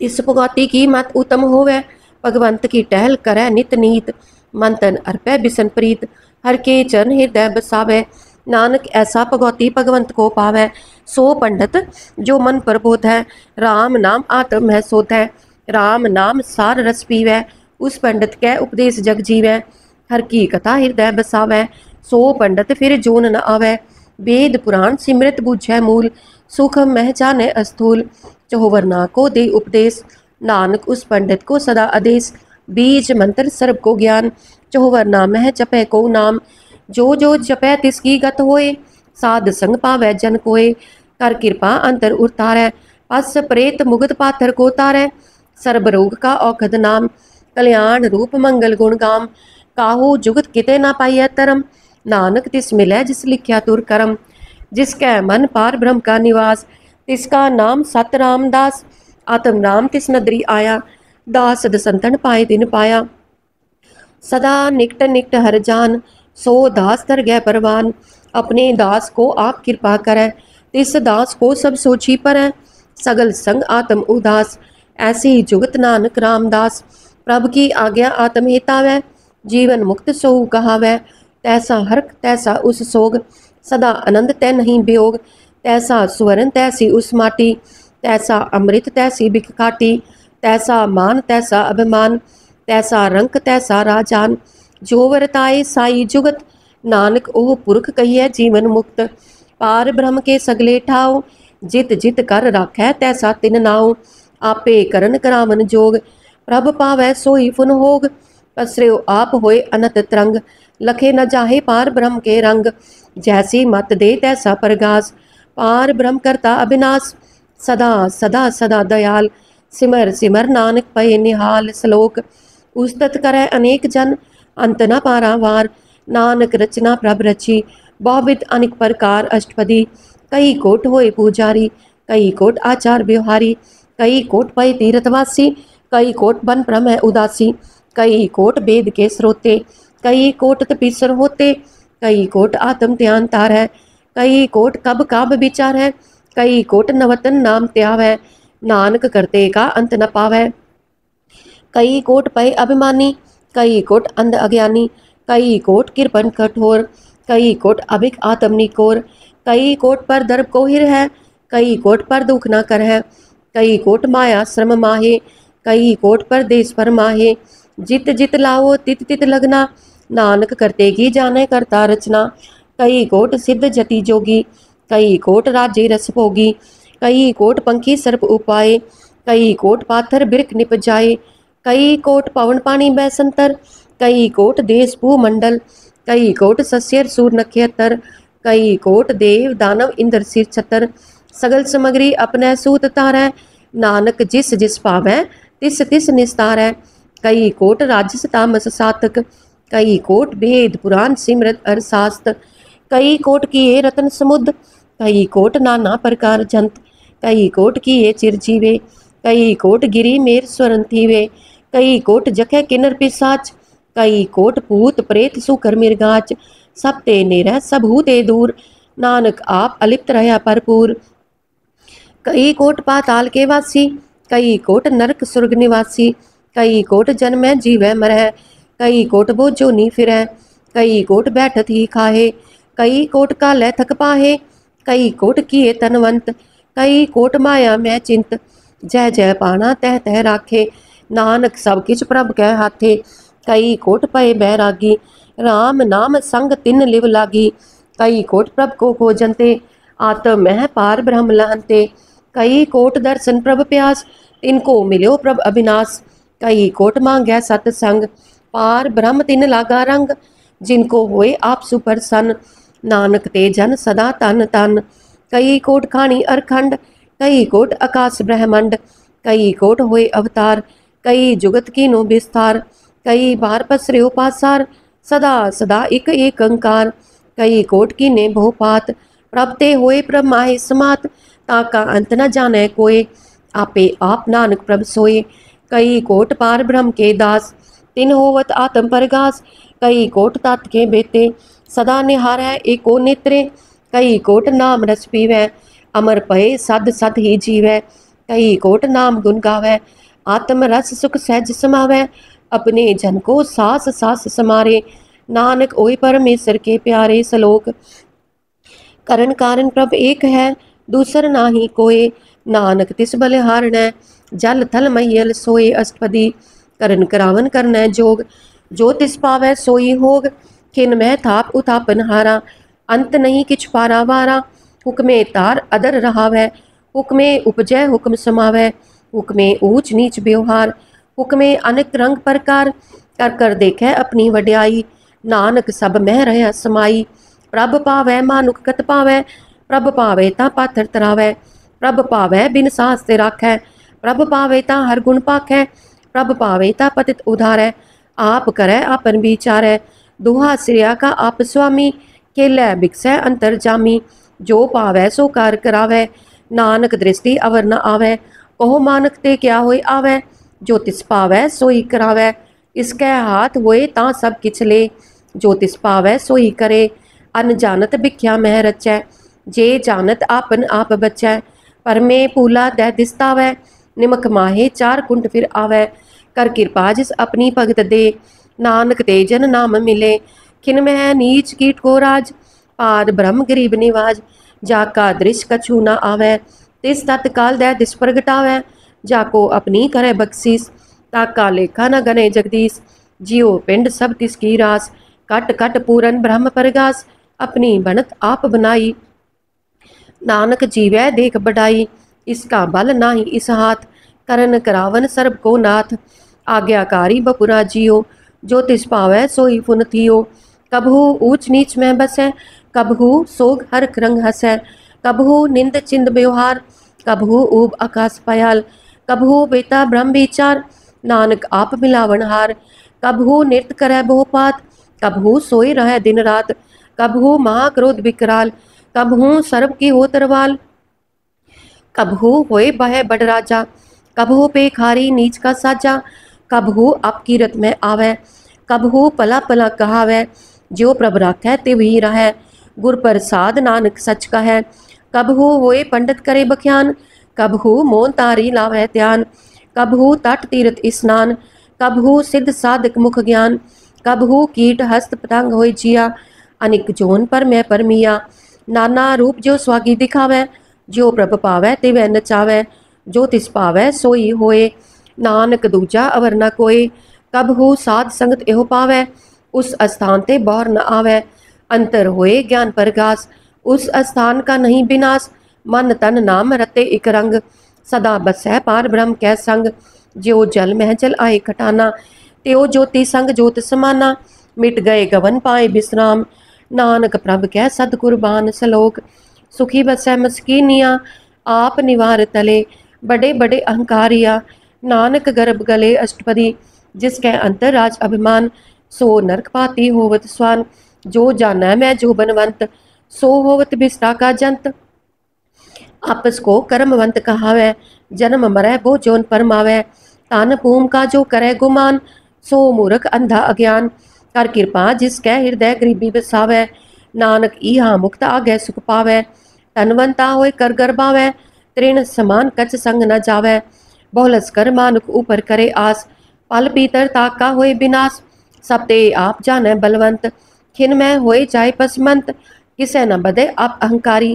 इस भगवती की मत उत्तम होवै, भगवंत की टहल करै नित नीत, मन तन अर्पै बिसन प्रीत, हर के चरण हृदय बसावै, नानक ऐसा भगवती भगवंत को पावै, सो पंडित जो मन प्रबोध है, राम नाम आत्म है शोध है, राम नाम सार रस पीवै, उस पंडित कै उपदेश जग जीवै, हर की कथा हृदय बसावै, सो पंडित फिर जोन न आवै, वेद पुराण सिमृत बुझै मूल, सुख मह जाने अस्थूल, चौवर्णा को दे उपदेश, नानक उस पंडित को सदा आदेश, बीज मंत्र सर्व को ज्ञान, चौवर्णा मह जपै को नाम, जो जो जपै तिसकी गत होए, साध संग पावै जन कोय, कर कृपा अंतर उतारै, पस प्रेत मुगत पाथर को तारै, सर्ब रोग का औखद नाम, कल्याण रूप मंगल गुण गाम, काहू जुगत किते ना पाइयै तरम, नानक तिस मिलै जिस लिख्या तुर करम, जिसकै मन पार ब्रह्म का निवास, तिसका नाम सत रामदास, आत्म राम तिस नदरी आया, दास सद संतन पाए दिन पाया, सदा निकट निकट हर जान, सो दास तर गै परवान, अपने दास को आप कृपा करै, तिस दास को सब सोची परै, सगल संग आत्म उदास, ऐसी जुगत नानक रामदास, प्रभ की आज्ञा आत्म हितावै, जीवन मुक्त सो कहावै, तैसा हर्क तैसा उस सोग, सदा आनंद तै नहीं वियोग, तैसा सुवर्ण तैसी उस माटी, तैसा अमृत तैसी बिख काटी, तैसा मान तैसा अभिमान, तैसा रंक तैसा राजान, जो वरताए साई जुगत, नानक ओह पुरख कहिए जीवन मुक्त, पार ब्रह्म के सगले ठाव, जित जित कर राखै तैसा तिन नाव, आपे करन करावन जोग, प्रभ पावै सोई फुन होग, पसर्यो आप होए अनत तरंग, लखे न जाहे पार ब्रह्म के रंग, जैसी मत दे तैसा प्रगास, पार ब्रह्म करता अविनाश, सदा सदा सदा दयाल, सिमर सिमर नानक पए निहाल, श्लोक उस्तत करै अनेक जन, अंत न पारावार, नानक रचना प्रभ रची, बहुविध अनेक प्रकार अष्टपदी, कई कोट होए पुजारी, कई कोट आचार व्यवहारी, कई कोट पए तीर्थवासी, कई कोट बन भ्रम है उदासी, कई कोट वेद के स्रोते, कई कोट तपीसर होते, कई कोट आत्म ध्यान तार है, कई कोट कब काब विचार है, कई कोट नवतन नाम त्याव है, नानक करते का अंत न पावै, कई कोट पय अभिमानी, कई कोट अंध अज्ञानी, कई कोट कृपण कठोर, कई कोट अभिक आत्म निकोर, कई कोट पर दर्प कोहिर है, कई कोट पर दुख न कर है, कई कोट माया श्रम माहे, कई कोट पर देश पर माहे, जित जित लाओ तित तित लगना, नानक करते की जाने करता रचना, कई कोट सिद्ध जति जोगी, कई कोट राज्य रस भोगी, कई कोट पंखी सर्प उपाय, कई कोट पाथर बिरख निप जाए, कई कोट पवन पानी बैसंतर, कई कोट देश भूमंडल, कई कोट सस्यर सूर नक्षत्र, कई कोट देव दानव इंद्र सिर छतर, सगल समग्री अपने सूत तारै, नानक जिस जिस पावै तिस तिस निस्तारै, कई कोट राजस तामस सातक, कई कोट वेद पुराण सिमरत अरशास्त्र, कई कोट किए रतन समुद्र, कई कोट नाना प्रकार जंत, कई कोट किए चिरजीवे, कई कोट गिरी मेर स्वरन थीवे, कई कोट जखे किन्नर पिसाच, कई कोट भूत प्रेत सुकर मिर्गाच, सब ते नेरह सबहू ते दूर, नानक आप अलिप्त रहा भरपूर। कई कोट पाताल के वासी, कई कोट नरक सुर्ग निवासी, कई कोट जन्मै जीवै मरह, कई कोट बोझो नी फिरै, कई कोट बैठत ही खाहे, कई कोट कालै थक पाहे, कई कोट किए तनवंत, कई कोट माया मैं चिंत, जय जय पाना तह तह राखे, नानक सब किछ प्रभ कै हाथे, कई कोट पए बैरागी, राम नाम संग तिन लिव लागी, कई कोट प्रभ को खोजंते, आत्म मह पार ब्रह्म लहंते, कई कोट दर्शन प्रभ प्यास, तिनको मिल्यो प्रभ अविनाश, कई कोट मांगै सतसंग, पार ब्रह्म तिन लागा रंग, जिनको होए आप सुप्रसन्न, नानक ते जन सदा तन तन, कई कोट खानी अरखंड, कई कोट आकाश ब्रह्मंड, कई कोट होए अवतार, कई जुगत कीनो विस्तार, कई बार पसर्यो पासार, सदा सदा एक एक अंकार, कई कोट कीने बहुपात, प्रभ ते होए प्रभ माहे समात, ताका अंत न जाने कोय, आपे आप नानक प्रभ सोए, कई कोट पार ब्रह्म के दास, तिन होवत आत्म परगास, कई कोट तात के बेते, सदा निहारै एको नेत्रे, कई कोट नाम रस पीवै, अमर पए सद सद ही जीवै, कई कोट नाम गुण गावै, आत्म रस सुख सहज समावै, अपने जन को सास सास समारे, नानक ओय परमेश्वर के प्यारे। सलोक। करण कारण प्रभ एक है, दूसर नाही कोय, नानक तिस बलिहारणै, जल थल मैयल सोए अष्टपदी, करन करावन करनै जोग, जो तिस पावै सोई होग, खिन मह थाप उतापन हारा, अंत नहीं किछ पारावारा, हुक्मे तार अदर रहावै, हुक्मे उपजै हुक्म समावै, हुक्मे ऊंच नीच व्यवहार, हुक्मे अनेक रंग प्रकार, कर कर देखै अपनी वड्याई, नानक सब मह रह समाई, प्रभ पावै मानुक कत पावै, प्रभ पावै तां पाथर तरावै, प्रभ पावै बिन सास ते राखै, प्रभ पावै तां हर गुण पाखै, प्रभ पावै तां पतित उधारै, आप करै आपन विचारै, दुहा सिरिया का आप स्वामी, खेलै बिकसै अंतर जामी, जो पावै सो कार करावै, नानक दृष्टि अवर न आवै, कहो मानक ते क्या होए आवै, जो तिस पावै सोई करावै, इसकै हाथ होए तां सब किछ ले, जो तिस पावै सोई करे, अनजानत भिख्या मह रचै, जे जानत आपन आप बचै, परमे पूला दै दिसतावै, निमक माहे चार कुंट फिर आवै, कर कृपा जिस अपनी भगत दे, नानक ते जन नाम मिले, खिन मह नीच कीट को राज, पार ब्रह्म गरीब निवाज, जाका दृश्य कछु न आवै, तिस तत्काल दै दिस प्रगटावै, जाको अपनी करे बख्शीस, ताका लेखा न गने जगदीश, जियो पिंड सब तिसकी रास, कट कट पूरन ब्रह्म परगास, अपनी बनत आप बनाई, नानक जीवै देख बढ़ाई, इसका बल नाही इस हाथ, करन करावन सर्ब को नाथ, आज्ञाकारी बपुरा जियो, जो तिस पावै सोई फुन थियो, कबहू ऊंच नीच में बसै, कबहू सोग हरख रंग हसै, कबहू निंद चिंद व्यवहार, कबहू ऊब आकाश पयाल, कबहू बेता ब्रह्म विचार, नानक आप मिलावन हार, कबहू नृत्य करै बहुपात, कबहू सोई रह दिन रात, कबहू महाक्रोध विकराल, कबहू सर्व की हो तरवाल, कबहू होए बह बड़ राजा, कबहू पेखारी नीच का साजा, कबहू अपकीरत में आवे, कबहू पला पला कहावै, जो प्रभ राखै तिव ही रहै, गुर प्रसाद नानक सच कहै, कबहू होए पंडित करे बख्यान, कबहू मोन तारी लावै ध्यान, कबहू तट तीरथ स्नान, कबहू सिद्ध साधक मुख ज्ञान, कबहू कीट हस्त पतंग होए जिया, अनिक जोन पर मैं परमिया, नाना रूप जो स्वागी दिखावै, जो प्रभ पावै तिवै नचावै, जो तिस पावै सोई होए, नानक दूजा अवर न कोय, कबहू साध संगत एहो पावै, उस स्थान ते बौर न आवै, अंतर होए ज्ञान प्रगास, उस स्थान का नहीं विनाश, मन तन नाम रते इक रंग, सदा बसै पार ब्रह्म कै संग, ज्यो जल मह जल आए खटाना, त्यो ज्योति संग ज्योत समाना, मिट गए गवन पाए विश्राम, नानक प्रभ कै सद कुर्बान। सलोक। सुखी बसै मस्कीनिया, आप निवार तले, बड़े बड़े अहंकारिया, नानक गर्भ गले अष्टपदी, जिसकै अंतर राज अभिमान, सो नरक पाती होवत स्वान, जो जाना मैं जो बनवंत, सो होवत बिस्ता का जंत, आपस को कर्मवंत कहावै, जन्म मरै बो जोन परमावै, तान पूम का जो करे गुमान, सो मूर्ख अंधा अज्ञान, कर कृपा जिसकै हृदय गरीबी बसावै, नानक इहा मुक्त आगे सुख पावै। धनवंता होए कर गर्भावै, तृण समान कच संग न जावै। बहुलस कर मानुक ऊपर करे आस, पल पीतर ताका होए विनाश। सब ते आप जाने बलवंत, खिन में होए जाए पसमंत। किसे न बदे आप अहंकारी,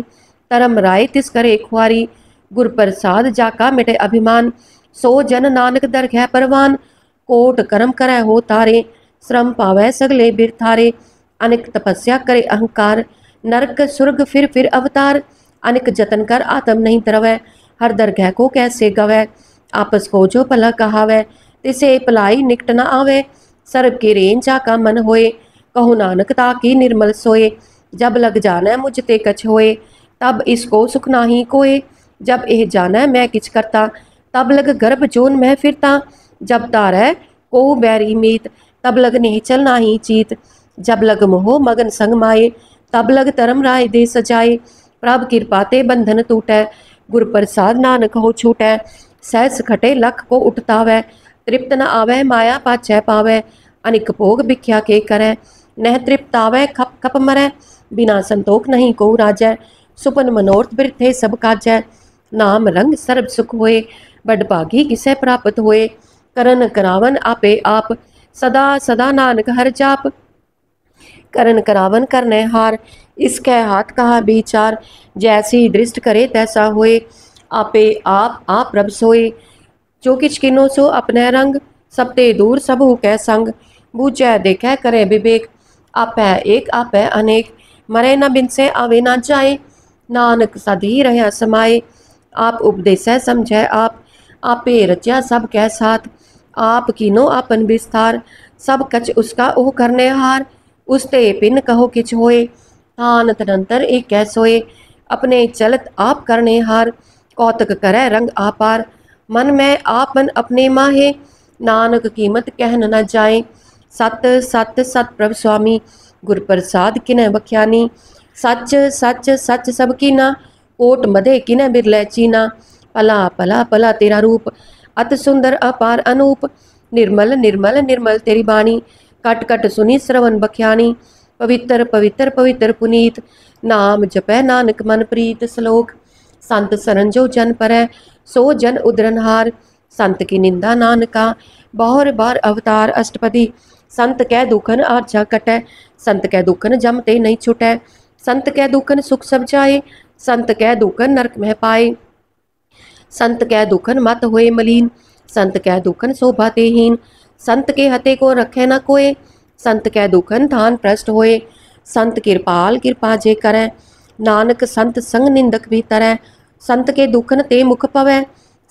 तरम राय तिस करे खुआरी। गुर प्रसाद जाका मिटे अभिमान, सो जन नानक दरगह परवान। कोट कर्म करे हो तारे, श्रम पावै सगले बिरथारे। अनेक तपस्या करे अहंकार, नरक सुर्ग फिर अवतार। अनेक जतन कर आत्म नहीं तरवै, हर दरगह को कैसे गवै। आपस को जो भला कहावै, तिसे भलाई निकट न आवे। सर्ब के रेन जाका मन होए, कहु नानक ताकी निर्मल सोए। जब लग जाना मुझ ते कछ होए, तब इसको सुख नाही कोए। जब एह जाना मैं किछ करता, तब लग गर्भ जोन मैं फिरता। जब तारै को बैरी मीत, तब लग निहचल नाही चीत। जब लग मोह मगन संग माए, तब लग धर्म राय दे सजाए। प्रभ कृपा ते बंधन टूटै, गुर प्रसाद नानक हो छूटै। सहस खटे लख को उठतावै, तृप्त न आवै माया पाछै पावै। अनिक भोग भिख्या के करै, नह तृप्त आवै खप खप मरै। बिना संतोख नहीं को राजै, सुपन मनोरथ बिरथे सब काजै। नाम रंग सर्ब सुख होए, बडभागी किसे प्राप्त होए। करन करावन आपे आप, सदा सदा नानक हर जाप। करन करावन करने हार, इसके हाथ कहा विचार। जैसी दृष्ट करे तैसा होए, आपे आप प्रभ सोए। जो किछ किनो सो अपने रंग, सब ते दूर सबहु कै संग। बूझै देखै करे विवेक, आपै एक आपै अनेक। मरे न बिनसे आवे न जाए, नानक सद ही रहा समाए। आप उपदेसै समझै आप, आपे रचा सब कै साथ। आप कीनो आपन विस्तार, सब कछ उसका ओह करने हार। उसते पिन कहो किछ होए, थान तदंतर एक कै सोए। अपने चलत आप करने हार, कौतक करे रंग आपार। मन में आपन अपने माहे, नानक कीमत कहन न जाए। सत सत सत प्रभ स्वामी, गुर प्रसाद किनै बख्यानी। सच सच सच सब कीना, कोट मधे किनै बिरलै चीना। पला पला पला तेरा रूप, अत सुंदर अपार अनूप। निर्मल निर्मल निर्मल तेरी बाणी, कट कट सुनी श्रवण बख्यानी। पवित्र पवित्र पवित्र पुनीत, नाम जपै नानक मन प्रीत। श्लोक संत सरन जो जन परै, सो जन उदरनहार। संत की निंदा नानका, बहुर बार अवतार। अष्टपदी संत कै दुखन आरजा कटै, संत कै दुखन जम ते नहीं छुटै। संत कै दुखन सुख सब जाए, संत कै दुखन नरक में पाए। संत कै दुखन मत होए मलीन, संत कै दुखन शोभा ते हीन। संत के हते को रखे न कोय, संत कै दुखन धान भ्रष्ट होए। संत कृपाल कृपा जे करै, नानक संत संग निंदक भी तरै। संत के दुखन ते मुख पवै,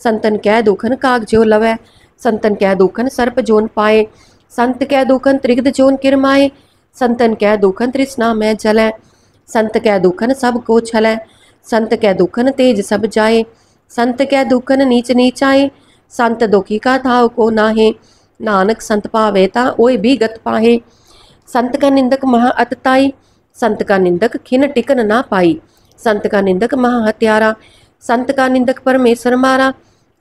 संतन कै दुखन काग ज्यो लवै। संतन कै दुखन सर्प जोन पाए, संत कै दुखन त्रिगद जोन किरमाए। संतन कै दुखन तृष्णा में जलै, संत कै दुखन सब को छलै। संत कै दुखन तेज सब जाए, संत कै दुखन नीच नीच आए। संत दुखी का थाव को नाहे, नानक संत पावे ता ओय भी गत पाहे। संत का निंदक महा अतताई, संत का निंदक खिन टिकन ना पाई। संत का निंदक महा हत्यारा, संत का निंदक परमेश्वर मारा।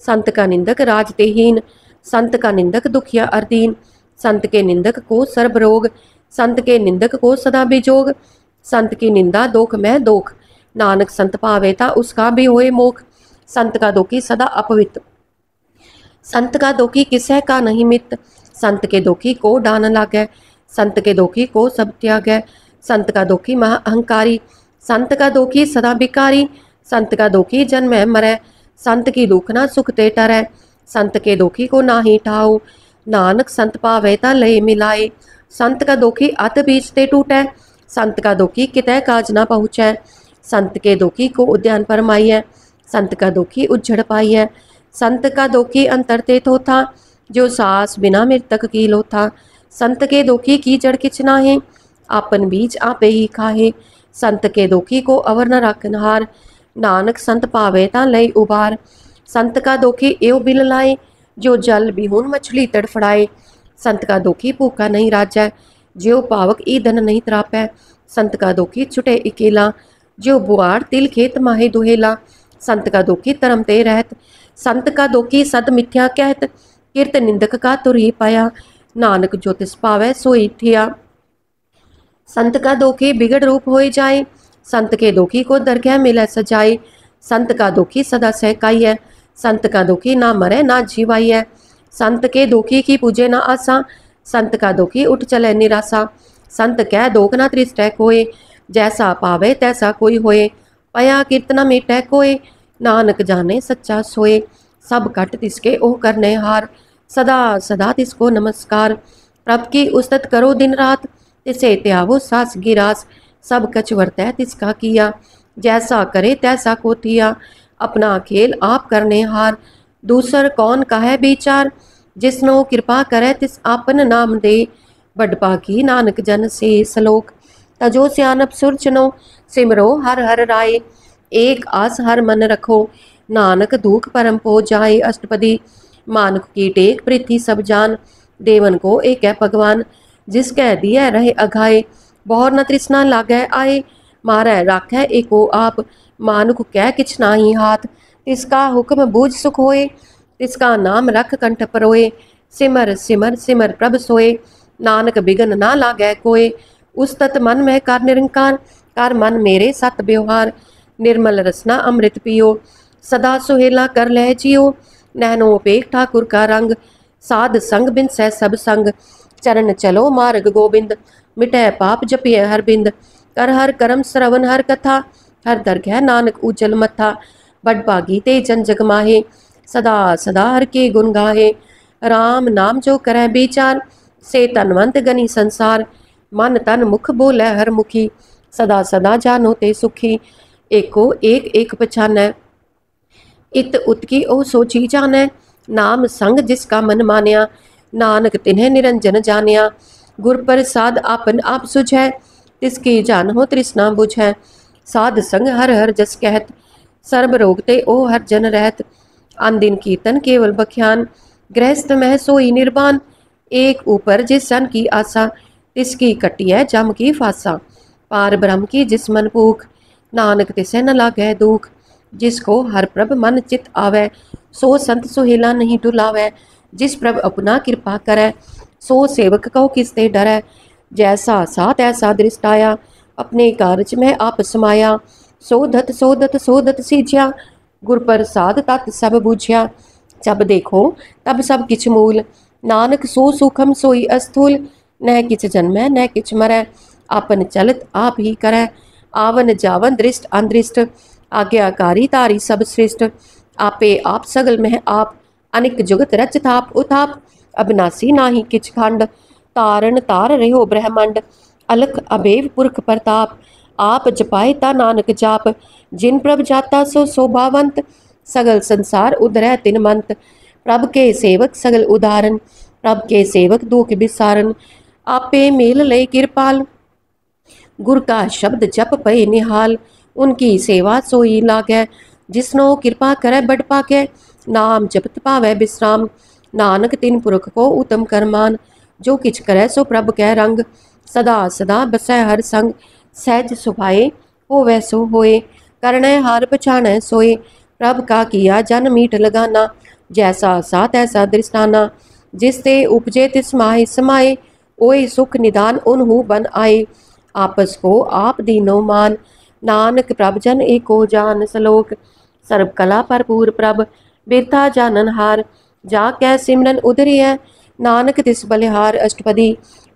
संत का निंदक राज तेहीन, संत का निंदक दुखिया अरदीन। संत के निंदक को सर्ब रोग, संत के निंदक को सदा बिजोग। संत की निंदा दोख में दोख, नानक संत पावे ता उसका भी होए मोख। संत का दोखी सदा अपवित, संत का दोखी किसै का नहीं मित। संत के दोखी को डान लागै, संत के दोखी को सब त्यागै। संत का दोखी महा अहंकारी, संत का दोखी सदा बिकारी। संत का दोखी जन्म मरै, संत की दुख ना सुख ते टरै। संत के दोखी को नाही ठाऊ, नानक संत पावे ता लय मिलाए। संत का दोखी अत बीच ते टूटै, संत का दोखी कितै काज ना पहुँचै। संत के दोखी को उद्यान परमाइयै, संत का दोखी उज्जड़ पाइयै। संत का दोखी अंतर ते थोथा, जो सास बिना मृतक की लोथा। संत के दोखी की जड़ किछ नाहे, आपन बीज आपे ही खाहे। संत के दोखी को अवर न राखनहार, नानक संत पावे ता लय उबार। संत का दोखी एव बिल लाए, जो जल बिहुन मछली तड़फड़ाए। संत का दोखी भूखा नहीं राजै, ज्यो पावक ईंधन नहीं त्रापै। संत का दोखी छुटे इकेला, जो बुआड़ तिल खेत माहे दुहेला। संत का दोखी तरम ते रहत, संत का दोखी सद मिथ्या कहत। किरत निंदक का तुर ही पाया, नानक जो तिस पावै सोई थिया। संत का दोखी बिगड़ रूप होई जाए, संत के दोखी को दरगाह मिले सजाए। संत का दोखी सदा सहकाई है, संत का दोखी ना मरे ना जीवाई है। संत के दोखी की पूजे ना आसा, संत का दोखी उठ चले निराशा। संत कह दोख ना त्रिष्टै कोय, जैसा पावे तैसा कोई होए। पया कीर्तना मीटै कोय, नानक जाने सच्चा सोए। सब कट तिसके ओ करने हार, सदा सदा तिसको नमस्कार। प्रभ की उस्तत करो दिन रात, तिसे त्यावो सास गिरास। सब कछ वर्तै तिसका किया, जैसा करे तैसा को थिया। अपना खेल आप करने हार, दूसर कौन कहे विचार। जिसनो कृपा करे तिस आपन नाम दे, बडपा की नानक जन से सलोक। तजो सियानप सुरचनो, सिमरो हर हर राय। एक आस हर मन रखो, नानक दुख परम पो जाए। अष्टपदी मानक की टेक पृथ्वी सब जान, देवन को एक है भगवान। जिसकै दिया रहे अघाए, बहुर न तृष्णा लागै आए। मारै राखै एको आप, मानुख कै किछ नाही हाथ। तिसका हुक्म बूझ सुख होए, तिसका नाम रख कंठ परोए। सिमर सिमर सिमर प्रभ सोए, नानक बिघन ना लागै कोय। उस्तत मन में कर निरंकार, कर मन मेरे सत व्यवहार। निर्मल रसना अमृत पियो, सदा सुहेला कर लह जियो। नैनो पेख ठाकुर का रंग, साध संग बिन सह सब संग। चरण चलो मार्ग गोबिंद, मिटै पाप जपिय हर बिंद। कर हर करम श्रवण हर कथा, हर दरगह नानक उजल मथा। बडभागी ते जन जग माहे, सदा सदा हर के गुण गाहे। राम नाम जो करै विचार, से तनवंत गनी संसार। मन तन मुख बोलै हर मुखी, सदा सदा जानो ते सुखी। एको एक एक पछानै, इत उत्की ओ सोची जानै। नाम संग जिसका मन मान्या, नानक तिन्हें निरंजन जानिया। गुर प्रसाद आपन आप सुझै, तिसकी जान हो तृष्णा बुझै। साध संग हर हर जस कहत, सर्ब रोग ते ओ हर जन रहत। आन दिन कीर्तन केवल बख्यान, गृहस्थ मह सोई निर्वाण। एक ऊपर जिस सन की आशा, तिसकी कटी है जम की फासा। पार ब्रह्म की जिस मन भूख, नानक तिसे न लागै दुख। जिसको हर प्रभ मन चित आवे, सो संत सुहेला नहीं डुलावे। जिस प्रभ अपना कृपा करे, सो सेवक कहो किसते डरै। जैसा सा तैसा दृष्टाया, अपने कारज में आप समाया। सोधत सोधत सोधत सीझ्या, गुर प्रसाद तत् सब बूझ्या। जब देखो तब सब किछ मूल, नानक सो सूखम सोई अस्थूल। न किछ जन्मै न किछ मरै, आपन चलत आप ही करै। आवन जावन दृष्ट अनदृष्ट, आज्ञाकारी तारी सब श्रेष्ठ। आपे आप सगल में आप, अनिक जुगत रच थाप उताप। अबनासी नाही किछ खंड, तारण तार रहो ब्रह्मंड। अलख अबेव पुरख प्रताप, आप जपाए ता नानक जाप। जिन प्रभ जाता सो शोभावंत, सगल संसार उधरै तिन मंत। प्रभ के सेवक सगल उदाहरण, प्रभ के सेवक दुख बिसारन। आपे मेल लय कृपाल, गुर का शब्द जप पए निहाल। उनकी सेवा सोई लागै, जिसनो कृपा करे बड़ पाकै। नाम जपत पावै विश्राम, नानक तिन पुरख को उत्तम करमान। जो किछ करे सो प्रभ कै रंग, सदा सदा बसै हर संग। सहज सुभाए होवै सो होए, करनै हार पछाणै सोए। प्रभ का किया जन मीठ लगाना, जैसा सा तैसा दृष्टाना। जिसते उपजे तिस माहि समाए, ओए सुख निदान उनहु बन आए। आपस को आप दीनो मान, नानक प्रभ जन एको जान। सलोक सर्व कला भरपूर प्रभ, बिरथा जानन हार। जा कै सिमरन उधरी है, नानक तिस बलिहार। अष्टपदी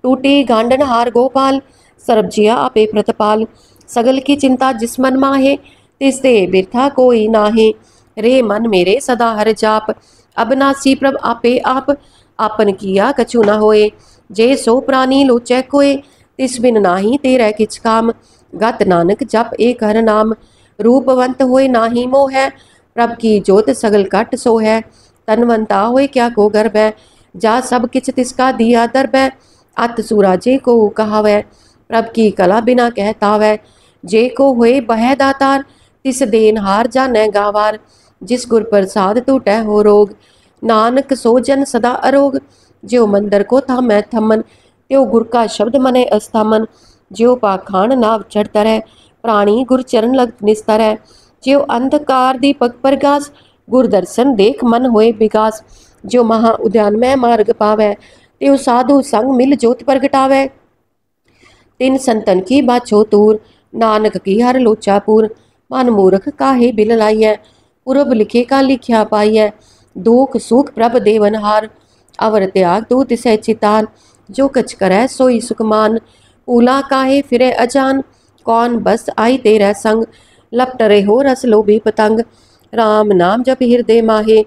टूटी गांडन हार गोपाल, सर्ब जिया आपे प्रतपाल। सगल की चिंता जिस मन माहे, तिसते बिरथा कोई नाहे। रे मन मेरे सदा हर जाप, अबनासी प्रभ आपे आप। आपन किया कछु न होए, जे सो प्राणी लोचै कोय। तिस बिन नाही तेरै किछ काम, गत नानक जप एक हर नाम। रूपवंत होए नाही मोह है, प्रभ की जोत सगल कट सो है। तनवंता होए क्या को गर्भ है, जा सब किछ तिसका दिया दर्ब है। अत सुराजे को कहावै, प्रभ की कला बिना कहतावै। जे को होए बह दातार, तिस देन हार जानै गावार। जिस गुर प्रसाद टूटै हो रोग, नानक सो जन सदा अरोग। ज्यो मंदिर को थामै थमन, त्यो गुर का शब्द मने अस्थामन। ज्यो पाखान नाव चढ़ता रह, प्राणी गुर चरण लगत निस्तर है। ज्यो अंधकार दीपक प्रगास, गुर दर्शन देख मन होए विकास। जो महा उद्यान में मार्ग पावै, त्यों साधु संग मिल जोत प्रगटावे। तिन संतन की बाछो तूर, नानक की हर लोचा पूर। मन मूर्ख काहे बिल लाइय, पूरब लिखे का लिख्या पाइय। दुख सुख प्रभ देवनहार, अवर त्याग तू तिसै चितान। जो कछ करे सोई सुखमान, ऊला काहे फिरे अजान। कौन बस आई तेरे संग, लपट रहे हो रस लोभी पतंग। राम नाम जप हृदय माहे,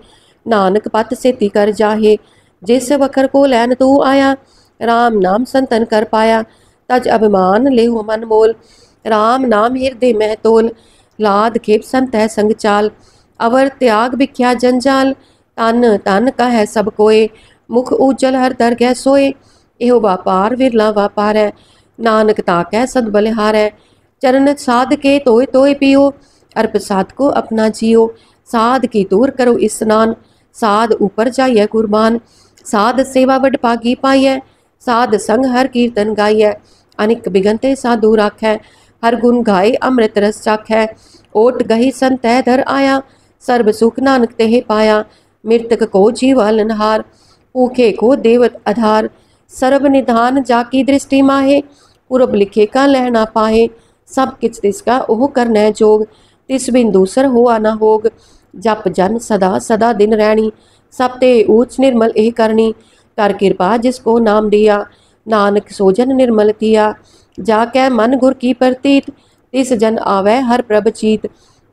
नानक पत सेती कर जाहे। जिस वखर को लैन तू आया, राम नाम संतन कर पाया। तज अभिमान ले हो मन मोल, राम नाम हृदय में तोल। लाद खेप संत है संग चाल, अवर त्याग बिख्या जंजाल। तन तन का है सब कोय, मुख उज्जल हर दर गह सोए। एहो व्यापार विरला व्यापार है, नानक ताकै सद बलिहार है। चरण साध के तोय तोय पियो, अर्प साध को अपना जियो। साध की दूर करो स्नान, साध ऊपर जाइए कुर्बान। साध सेवा वड पागी पाइय, साध संग हर कीर्तन गाइय। अनिक बिगनते साधु राखै, हर गुण गाए अमृत रस चाखै। ओट गही संत धर आया, सर्ब सुख नानक तेह पाया। मृतक को जीवालनहार, भूखे को देवत आधार। सर्व निधान जाकी दृष्टि माहे, पूरब लिखे का लहना पाहे। सब किच तिसका ओह करनै जोग, तिस बिन दूसर हुआ न होग। जप जन सदा सदा दिन रैणी, सब ते ऊच निर्मल एह करनी। कर कृपा जिसको नाम दिया, नानक सोजन निर्मल किया। जाकै मन गुर की प्रतीत, तिस जन आवे हर प्रभ चीत।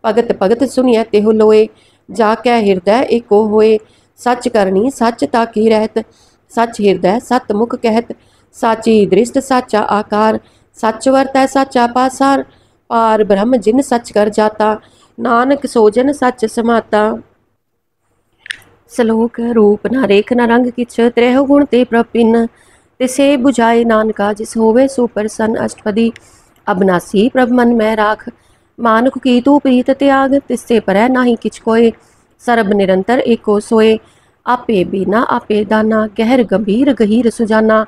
भगत भगत सुनिय तेहु लोए, जाकै हृदय एको होए। सच करनी सच ताकी रहत, सच हृदय सत मुख कहत। साची दृष्ट साचा आकार, सच वरतै साचा पासार। पार ब्रह्म जिन सच कर जाता, नानक सोजन सच समाता। श्लोक रूप न रेख न रंग किछ, त्रेह गुण ते प्रपिन। तिसे बुझाए नानका जिस होवे सो प्रसन्न। अष्टपदी। अबनासी प्रभ मन में राख, मानुख की तू प्रीत त्याग। तिससे परह नाही किछ कोय, सरब निरंतर एको सोए। आपे बीना आपे दाना, गहर गंभीर गहीर सुजाना।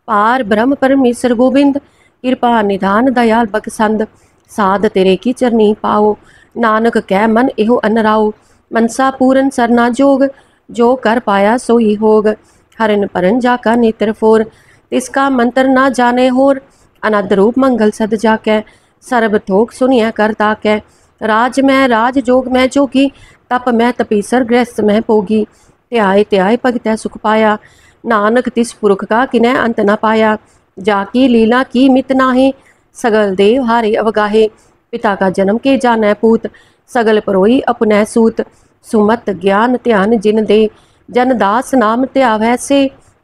पार ब्रह्म परमेश्वर गोविंद, कृपा निधान दयाल बकसंद। साध तेरे की चरनी पाओ, नानक कह मन एहो अनराओ। मनसा पूरन सरना जोग, जो कर पाया सोई होग। हरन परन जाका नेत्र फोर, तिसका मंत्र ना जाने होर। अनद रूप मंगल सद जाकै, सर्ब थोक सुनिय कर ताकै। राज में राज जोग में जोगी, तप में तपीसर गृहस्थ में भोगी। त्याय त्याय भगतै सुख पाया, नानक तिस पुरख का किनै अंत न पाया। जाकी लीला की मित नाहे, सगल देव हारे अवगाहे। पिता का जन्म के जानै पूत, सगल परोई अपनै सूत। सुमत ज्ञान ध्यान जिन दे, जन दास नाम त्यावै से।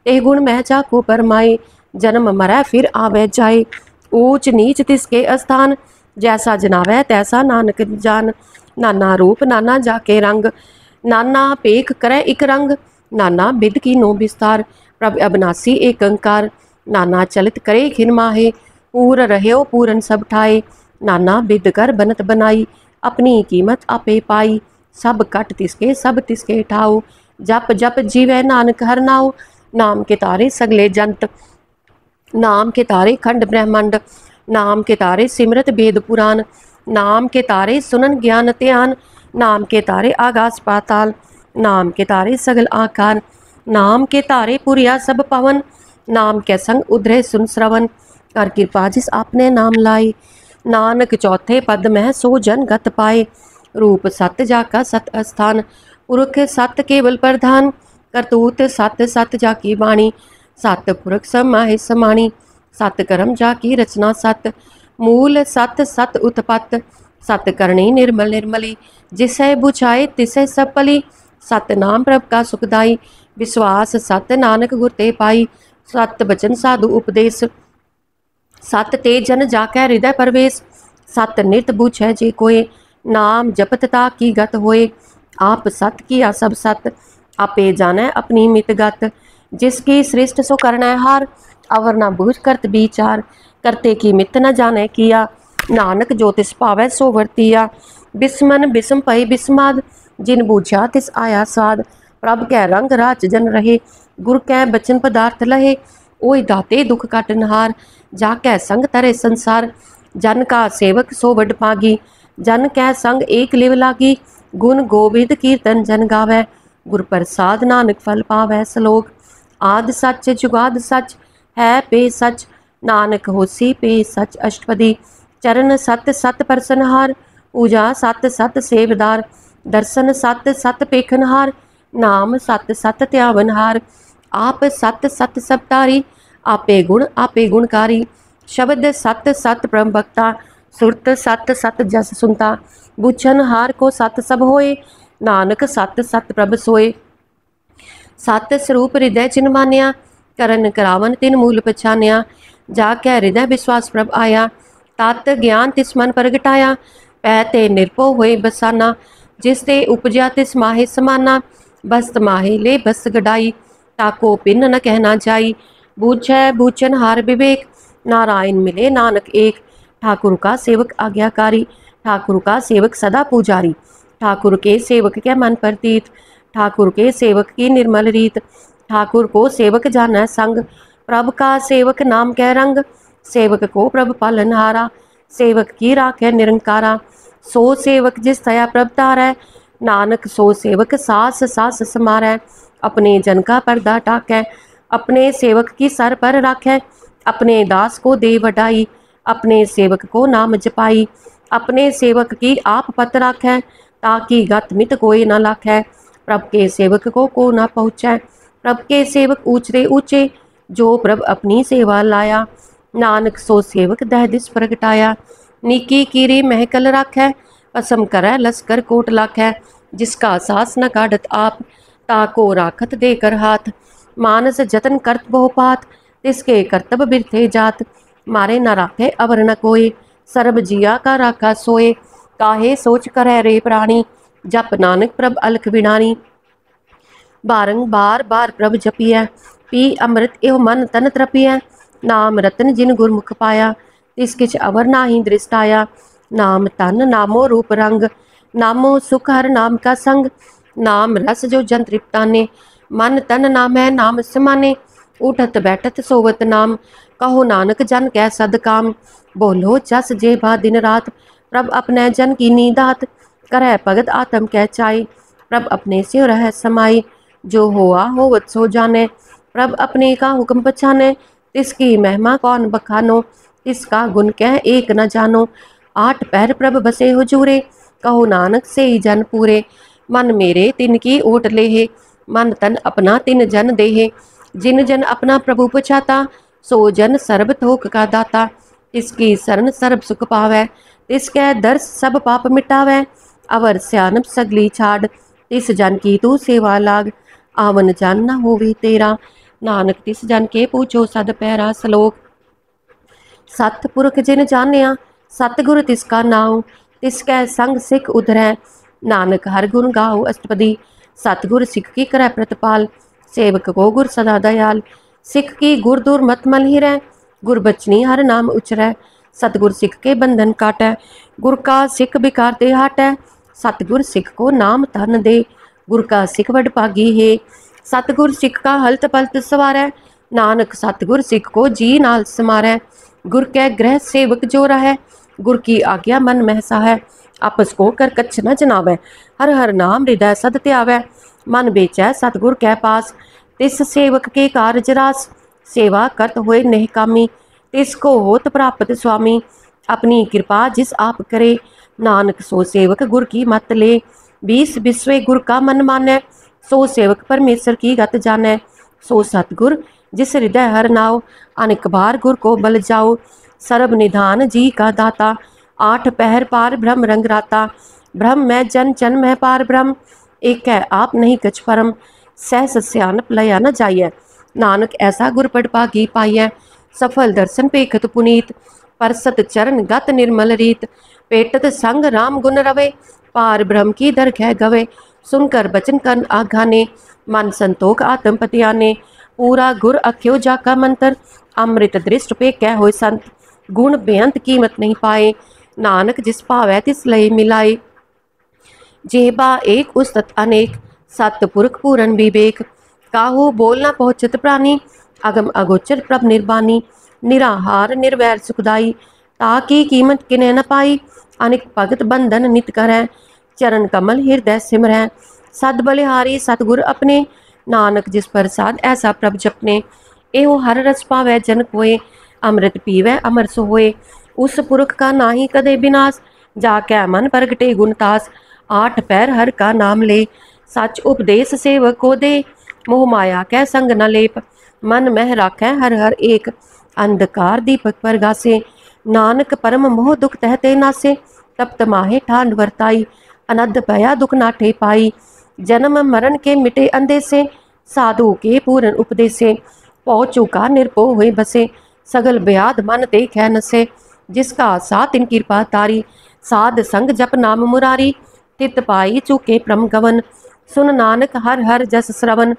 एह गुण मह जाको परमाए, जन्म मरै फिर आवे जाए। ऊच नीच तिसके स्थान, जैसा जनावै तैसा नानक जान। नाना रूप नाना जाके रंग, नाना पेख करे इक रंग। नाना बिद की नो विस्तार, प्रभ अबनासी एक अंकार। नाना चलित करे खिन माहे, पूर रह्यो पूरन सब ठाए। नाना बिद कर बनत बनाई, अपनी कीमत आपे पाई। सब कट तिसके सब तिसके ठाओ, जप जप जीवै नानक हर नाओ। नाम के तारे सगले जंत, नाम के तारे खंड ब्रह्मांड। नाम के तारे सिमरत वेद पुराण, नाम के तारे सुनन ज्ञान ध्यान। नाम के तारे आकाश पाताल, नाम के तारे सगल आकार। नाम के तारे पुरिया सब पवन, नाम के संग उधरे सुन श्रवण। कर कृपा जिस आपने नाम लाई, नानक चौथे पद में सो जन गत पाए। रूप सत जाका सत अस्थान, पुरख सत केवल प्रधान। करतूत सत सत जाकी बाणी, सत पुरख समाहि समाणी। सत कर्म जाकी रचना सत, मूल सत सत उत्पत्त। सत करणी निर्मल निर्मली, जिसै बुझाए तिसै सब पली। सत नाम प्रभ का सुखदाई, विश्वास सत नानक गुर ते पाई। सत बचन साधु उपदेश, सत ते जन जाकै हृदय प्रवेश। सत नित बुझै जे कोय, नाम जपत ता की गत होए। आप सत किया सब सत, आपे जानै अपनी मित गत। जिसकी सृष्ट सो करनै हार, अवर न बूझ करत विचार। करते की मित न जाने किया, नानक जो तिस पावै सो वर्तिया। बिस्मन बिस्म पई बिस्माद, जिन बूझा तिस आया साध। प्रभ कै रंग राच जन रहे, गुर कै बचन पदार्थ लहे। ओय दाते दुख काट नहार, जाकै संग तरे संसार। जन का सेवक सो वड पागी, जन कै संग एक लिव लागी। गुण गोविंद कीर्तन जन गावै, गुर प्रसाद नानक फल पावै। श्लोक आद सच जुगाद सच है पे सच, नानक होसी पे सच अष्टपदी। चरण सत सत परसनहार, पूजा सत सत सेवदार। दर्शन सत सत पेखनहार, नाम सत सत त्यावनहार। आप सत सत सबतारी, आपे गुणकारी। शब्द सत सत ब्रह्म भक्ता, सुरत सत सत जस सुनता। बुझन हार को सत सब होए, नानक सत सत प्रभ सोए। सत स्वरूप हृदय चिन्ह मानिया, करन करावन तिन मूल पछानिया। जाके हृदय विश्वास प्रभ आया, तत ज्ञान तिस मन प्रगटाया। पै ते निरभो होए बसाना, जिस ते उपजया तिस माहे समाना। बस्त माहे ले बस गडाई, ताको पिन न कहना जाई। बूझै बूझन हार विवेक, नारायण मिले नानक एक। ठाकुर का सेवक आज्ञाकारी, ठाकुर का सेवक सदा पुजारी। ठाकुर के सेवक के मन प्रतीत, ठाकुर के सेवक की निर्मल रीत। ठाकुर को सेवक जाना संग, प्रभ का सेवक नाम कै रंग। सेवक को प्रभ पालनहारा, सेवक की राखे निरंकारा। सो सेवक जिस दया प्रभ तारै, नानक सो सेवक सास सास समारै। अपने जन का पर्दा टाकै, अपने सेवक की सर पर राखै। अपने दास को दे वडाई, अपने सेवक को नाम जपाई। अपने सेवक की आप पत राखै, ताकि गत मित कोई न लाखै। प्रभ के सेवक को न पहुँचै, प्रभ के सेवक ऊंचे ऊंचे। जो प्रभ अपनी सेवा लाया, नानक सो सेवक दह दिस प्रगटाया। नीकी कीरी महकल राखै, पसम करै लस्कर कोट लाखै। जिसका सास न काढ़त आप, ताको राखत देकर हाथ। मानस जतन करत बहु पात, तिसके करतब बिरथे जात। मारे न राखे अवर न कोई, सर्ब जिया का राखा सोए। काहे सोच करे रे प्राणी, जप नानक प्रभ अलख बिनानी। बारंबार बार प्रभ जपिय, पी अमृत एव मन तन त्रपिय। नाम रतन जिन गुरमुख पाया, तिस किछ अवर नाही दृष्ट आया। नाम तन नामो रूप रंग, नामो सुख हर नाम का संग। नाम रस जो जन तृप्ताने, मन तन नाम है नाम समाने। उठत बैठत सोवत नाम, कहो नानक जन कै सद काम। बोलो जस जे बा दिन रात, प्रभ अपने जन की नीदात। करह भगत आत्म कै चाई, प्रभ अपने से रह समाई। जो होआ होवत सो जाने, प्रभ अपने का हुक्म पछाने। तिसकी महिमा कौन बखानो, तिसका गुण कह एक न जानो। आठ पहर प्रभ बसे हुजूरे, कहो नानक से ही जन पूरे। मन मेरे तिनकी ओट लेहे, मन तन अपना तिन जन देहे। जिन जन अपना प्रभु पछाता, सो जन सर्ब थोक का दाता। तिसकी शरण सर्ब सुख पावै, तिसकै दर्श सब पाप मिटावै। अवर स्यानप सगली छाड़, तिस जन की तू सेवा लाग। आवन जन न होवे तेरा, नानक तिस जन के पूछो सद पैरा। श्लोक। सतपुरख जिन जानिया, सतगुर तिसका नाम। तिसकै संग सिख उधरै, नानक हर गुण गाओ अष्टपदी। सतगुर सिख की करੈ प्रतिपाल, सेवक को गुर सदा दयाल। सिख की गुर दूर मत मल हिरै, गुर बचनी हर नाम उचरै। सतगुर सिख के बंधन काटै, गुर का सिख बिकार दे हाटै। सतगुर सिख को नाम धन दे, गुर का सिख वड भागी है। सतगुर सिख का हलत पलत सवारै, नानक सतगुर सिख को जी नाल समारै। गुर कै ग्रह सेवक जो रहै, गुर की आज्ञा मन महसा है। आपस को कर कच्छ न जनावै, हर हर नाम हृदय सद त्यावै। मन बेचै सतगुर कै पास, तिस सेवक के कारज रास। सेवा करत होए नेह कामी, तिसको होत प्राप्त स्वामी। अपनी कृपा जिस आप करे, नानक सो सेवक गुर की मत ले। बीस बिस्वे गुर का मन मानै, सो सेवक परमेश्वर की गत जानै। सो सतगुर जिस हृदय हर नाव, अनेक बार गुर को बल जाओ। सर्ब निधान जी का दाता, आठ पहर पार ब्रह्म रंग राता। ब्रह्म मैं जन जन मैं पार ब्रह्म, एक है आप नहीं कछ परम। सहस स्यानप लया न जाइय, नानक ऐसा गुर पड़ भागी पाइय। सफल दर्शन पेखत पुनीत, परसत चरण गत निर्मल रीत। पेटत संग राम गुण रवे, पार ब्रह्म की दरगह गवे। सुनकर बचन कन आघाने, मन संतोख आत्म पतियाने। पूरा गुर अख्यो जाका मंत्र, अमृत दृष्ट पे कह होय संत। गुण बेअंत कीमत नहीं पाए, नानक जिस पावै तिस लय मिलाए। जेबा एक उस्तत अनेक, सतपुरख पूरन विवेक। काहू बोल न पहुँचत प्राणी, अगम अगोचर प्रभ निर्बानी। निराहार निर्वैर सुखदाई, ताकी कीमत किने न पाई। अनेक भगत बंधन नित करै, चरण कमल हृदय सिमरै। सद बलिहारी सतगुर अपने, नानक जिस प्रसाद ऐसा प्रभ जपने, एहो हर रस पावै जन कोय। अमृत पीवै अमर सो होए, उस पुरख का नाही कदे विनाश। जाकै मन प्रगटे गुणतास, आठ पैर हर का नाम ले। सच उपदेश सेवक को दे, मोह माया कै संग न लेप। मन मह राखै हर हर एक, अंधकार दीपक परगासे। नानक परम मोह दुख तहते नासे, तप्त माहे ठांड वर्ताई। अनद पया दुख नाठे पाई, जन्म मरण के मिटे अंदेसे। साधु के पूर्ण उपदेसे, पहुँचू का निर्भो हुए बसे। सगल ब्याध मन देखै नसे, जिसका साथ इन कृपा तारी। साध संग जप नाम मुरारी, तित पाई चूके प्रम गवन। सुन नानक हर हर जस श्रवण,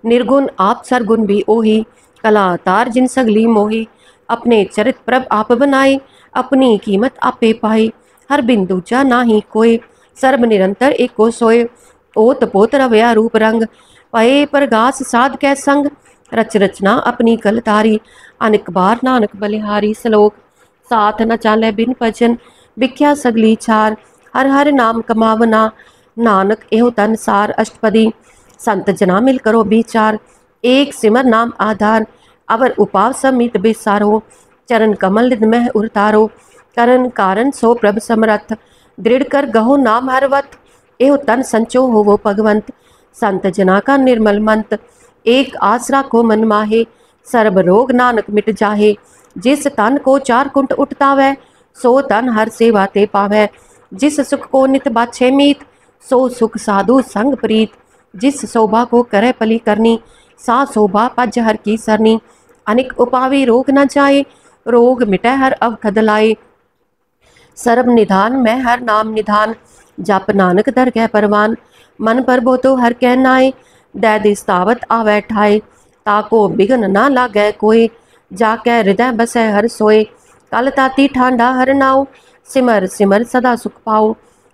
निर्गुण आप सरगुण भी ओही। कला तार जिन सगली मोही, अपने चरित प्रभ आप बनाए। अपनी कीमत आपे पाई, हर बिंदु जा नाही कोय। सर्ब निरंतर एको सोए, ओत पोत रवया रूप रंग। पए परगास साध कै संग, रच रचना अपनी कल तारी। अनेक बार नानक बलिहारी, श्लोक साथ न चाले बिन भजन। बिख्या सगली चार, हर हर नाम कमावना। नानक एहो तन सार अष्टपदी, संत जना मिल करो विचार। एक सिमर नाम आधार, अवर उपाव समित बिसारो। चरण कमल निध मह उरतारो, करण कारण सो प्रभ समरथ। दृढ़ कर गहो नाम हरवत, एहो तन संचो हो वो भगवंत। संत जना का निर्मल मंत, एक आसरा को मन माहे। सर्ब रोग नानक मिट जाहे, जिस तन को चार कुंट उठतावै। सो तन हर सेवा ते पावै, जिस सुख को नित बाछे मीत। सो सुख साधु संग प्रीत, जिस शोभा को करे पली करनी। सा शोभा पज हर की सरनी, अनिक उपावी रोग न जाए। रोग मिटै हर अवखद लाए, सर्ब निधान मैं हर नाम निधान। जप नानक दरगह परवान, मन पर बो तो हर कह नाए। दैदिस तावत आवै ठाए, ताको बिघन ना लागै कोय। जाकै हृदय बसै हर सोए, कल ताती ठांडा हर नाव। सिमर सिमर सदा सुख पाओ,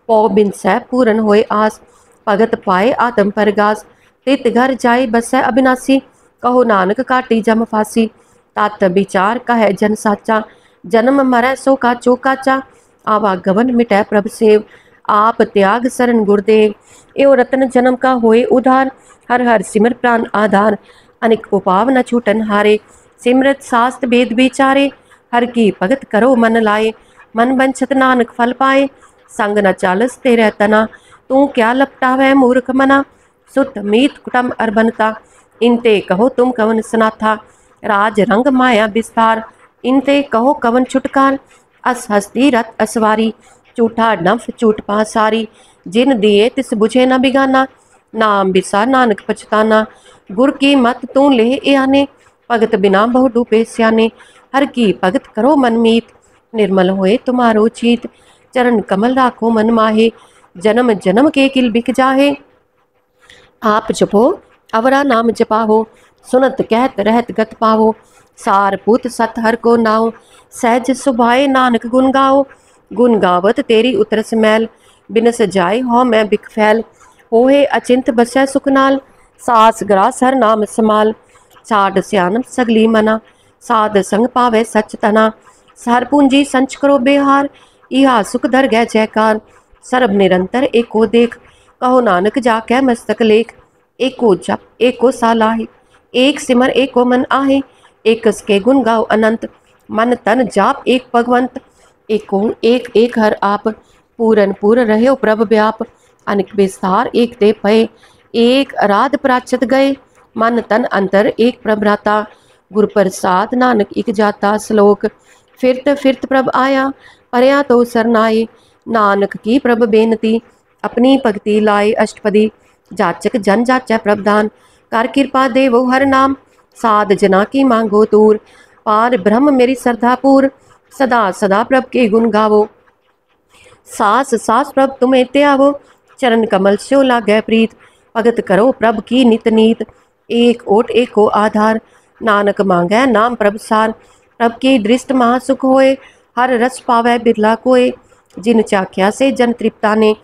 पौ बिन सै पूरन होए आस। भगत पाए आत्म परगास, तित घर जाए बसै अविनाशी। कहो नानक काटी जम फांसी, तात विचार कहे जन साचा। जन्म मरै सो काचो काचा, आवागमन मिटै प्रभ सेव। आप त्याग शरण गुरुदेव, एओ रतन जन्म का होए उधार। हर हर सिमर प्राण आधार, अनिक उपाव न छूटन हारे। सिमरत शास्त्र वेद विचारे, हर की भगत करो मन लाए। मन बंछत नानक फल पाए, संग न चालस तेरे तना। तू क्या लपटावै मूर्ख मना, सुत मीत कुटम अरबनता। इनते कहो तुम कवन सनाथा, राज रंग माया विस्तार। इनते कहो कवन छुटकार, अस हस्ती रथ असवारी। झूठा डंफ झूठ पासारी, जिन दिए तिस बुझे न बिगाना। नाम बिसा नानक पछताना, गुर की मत तू ले आने। भगत बिना बहु डूबे स्याने, हर की भगत करो मन मीत। निर्मल होए तुम्हारो चीत, चरण कमल राखो मन माहे। जन्म जन्म के किल बिक जाहे, आप जपो अवरा नाम जपाहो। सुनत कहत रहत गत पावो, सार पुत सत हर को नाओ। सहज सुभाए नानक गुन गाओ, गुन गावत तेरी उतरस मैल। बिनस जाय हो मैं बिक फैल, होए अचिंत बसै सुखनाल। सास ग्रास हर नाम समाल, साड स्यान सगली मना। साध संग पावे सच तना, हर पूंजी संच करो बेहार। इहा सुख धर गै जयकार, सर्ब निरंतर एको देख। कहो नानक जाकै मस्तक लेख, एको जप एको सालाहे। एक सिमर एको मन आहे, एकस के गुण गाओ अनंत। मन तन जाप एक भगवंत, एको एक एक हर आप। पूरन पूर रहे प्रभ व्याप, अनिक विस्तार एक ते पए। एक अराध प्राचत गए, मन तन अंतर एक प्रभ्राता। गुर प्रसाद नानक इक जाता। श्लोक फिरत प्रभ आया, परया तो सरनाए। नानक की प्रभ बेनती, अपनी भक्ति लाए अष्टपदी। जाचक जन जाचै प्रभदान, कर कृपा देवो हर नाम। साध जना की मांगो दूर, पार ब्रह्म मेरी श्रद्धा पूर। सदा सदा प्रभ के गुण गावो, सास सास प्रभ तुम्हें त्यावो। चरण कमल स्यो लागै प्रीत, भगत करो प्रभ की नित नीत। एक ओट एको आधार, नानक मांगै नाम प्रभ सार। प्रभ की दृष्ट महासुख होए, हर रस पावै बिरला कोय। जिन चाख्या से जन तृप्ताने,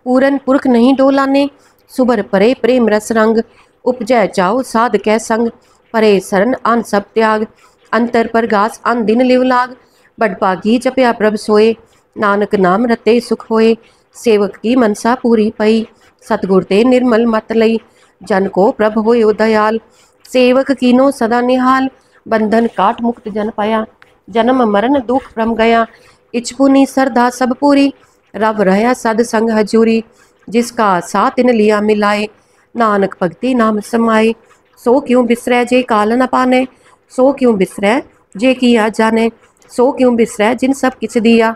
पूरन पुरख नहीं डोलाने। सुबर परे प्रेम रस रंग, उपजय जाओ साध कै संग। परे शरण आन सब त्याग, अंतर पर गास आन दिन लिव लाग। बडभागी जपया प्रभ सोए, नानक नाम रते सुख होए। सेवक की मनसा पूरी पई, सतगुर ते निर्मल मत लई। जन को प्रभ होयो दयाल, सेवक कीनो सदा निहाल। बंधन काट मुक्त जन पाया, जन्म मरण दुख भ्रम गया। इचपुनी सरदा सब पूरी, रब रहया सद संग हजूरी। जिसका साथ इन लिया मिलाए, नानक भगति नाम समाए। सो क्यों बिसरै जे काल न पाने, सो क्यों बिसरै जे किया जाने। सो क्यों बिसरै जिन सब किछ दिया,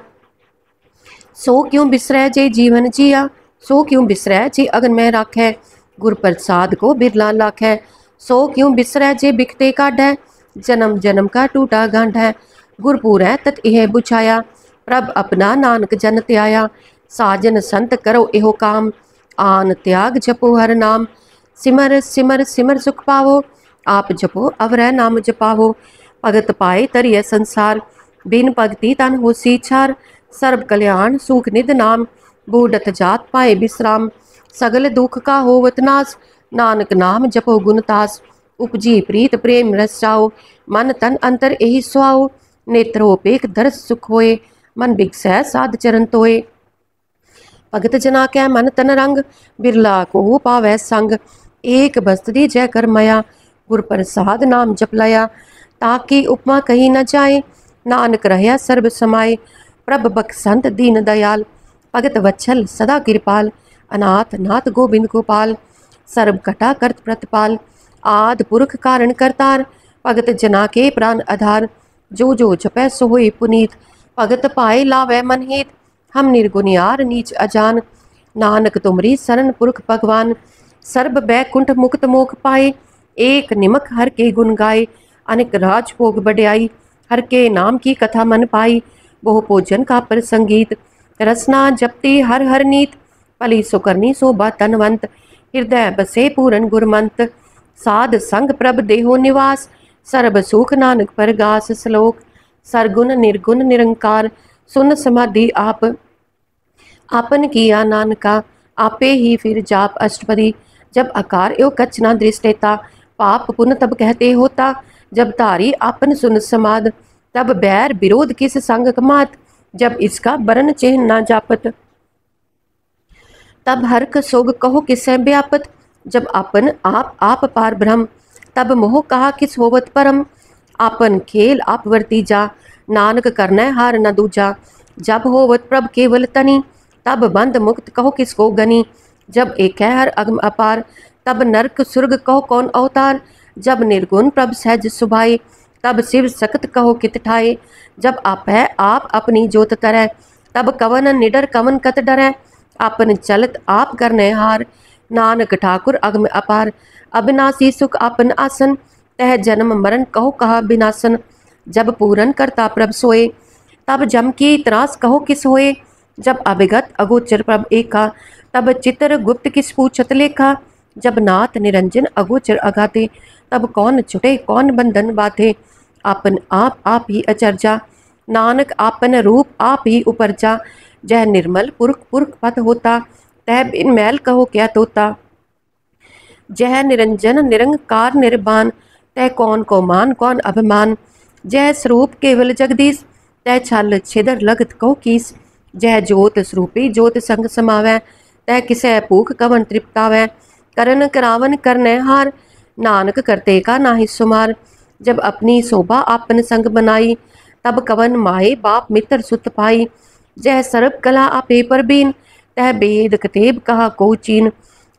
सो क्यों बिसरै जे जीवन जिया। सो क्यों बिसरै जे अगन में राखै, गुर प्रसाद को बिरला लाखै। सो क्यों बिसरै जे बिकते काढ़ै, जन्म जन्म का टूटा गांढै। गुरपुर है तत यह बुझाया, प्रभ अपना नानक जन त्याया। साजन संत करो एहो काम, आन त्याग जपो हर नाम। सिमर सिमर सिमर सुख पावो, आप जपो अवरह नाम जपावो। भगत पाए तरिय संसार, बिन भगति तन होसी छार। सर्व कल्याण सुख निध नाम, बूढ़त जात पाए विश्राम। सगल दुख का होवत नाश, नानक नाम जपो गुणतास। उपजी प्रीत प्रेम रस जाओ, मन तन अंतर यही सुआओ। नेत्रोपेक दर्श सुख होए, मन बिगसै साध चरण तोए। भगत जना कै मन तन रंग, बिरला को पावै संग। एक बस्तदी जय कर मया, गुर प्रसाद नाम जप लया। ताकि उपमा कही न जाए, नानक रहया सर्ब समाए। प्रभ बख्शंत दीन दयाल, भगत वत्सल सदा कृपाल। अनाथ नाथ गोविंद गोपाल, सर्व कटा करत प्रतपाल। आद पुरख कारण करतार, भगत जना के प्राण आधार। जो जो जपै सो होए पुनीत, भगत पाए लावै मन हित। हम निर्गुनियार नीच अजान, नानक तुमरी शरण पुरख भगवान। सर्ब बैकुंठ मुक्त मोख पाए, एक निमक हर के गुण गाए। अनेक राज भोग बढ़ाई, हर के नाम की कथा मन पाई। बहु भोजन का प्रसंगीत, रसना जपती हर हर नीत। पली सुकरनी शोभा तनवंत, हृदय बसे पूरन गुरमंत। साध संग प्रभ देहो निवास, सर्ब सुख नानक परगास। श्लोक सरगुण निर्गुण निरंकार, सुन समाधि आप। आपन किया नानका, आपे ही फिर जाप अष्टपदी। जब आकार एवं कच्छ ना दृष्टेता, पाप पुण्य तब कहते होता। जब तारी आपन सुन समाद, तब बैर विरोध किस संग कमात। जब इसका बरन चिन्ह ना जापत, तब हर्क सोग कहो किसै व्यापत। जब आपन आप पार ब्रह्म, तब मोह कहा किस होवत परम। आपन खेल आप वर्ती जा, नानक करनै हार न दूजा। जब होवत प्रभ केवल तनी, तब बंद मुक्त कहो किसको गनी। जब एक है हर अगम अपार, तब नरक सुर्ग कहो कौन अवतार। जब निर्गुण प्रभ सहज सुभाए, तब शिव सकत कहो कित ठाए। जब आप है आप अपनी जोत तरह, तब कवन निडर कवन कत डरै। आपन चलत आप करने हार, नानक ठाकुर अगम अपार। अविनाशी सुख आपन आसन, तह जन्म मरण कहो कहा बिनासन। जब पूरन करता प्रभ सोए, तब जम की त्रास कहो किस होए। जब अभिगत अगोचर प्रभ एका, तब चित्र गुप्त किस पूछत लेखा। जब नाथ निरंजन अगोचर अगाते, तब कौन छुटे कौन बंधन बाधे। आपन आप ही अचरजा, नानक आपन रूप आप ही उपरजा। जह निर्मल पुरख पुरख पद होता, तह बिन मैल कहो क्या तोता। जह निरंजन निरंकार निर्बान, तह कौन को मान कौन अभिमान। जह स्वरूप केवल जगदीश, तह छल छिदर लगत कहो कीस। जह जोत स्वरूपी जोत संग समावै, तह किसै भूख कवन तृप्तावै। करन करावन करनै हार, नानक करते का नाहि सुमार। जब अपनी शोभा आपन संग बनाई, तब कवन माए बाप मित्र सुत पाई। जह सर्व कला आपे परबीन, तह वेद कतेब कहा को चीन।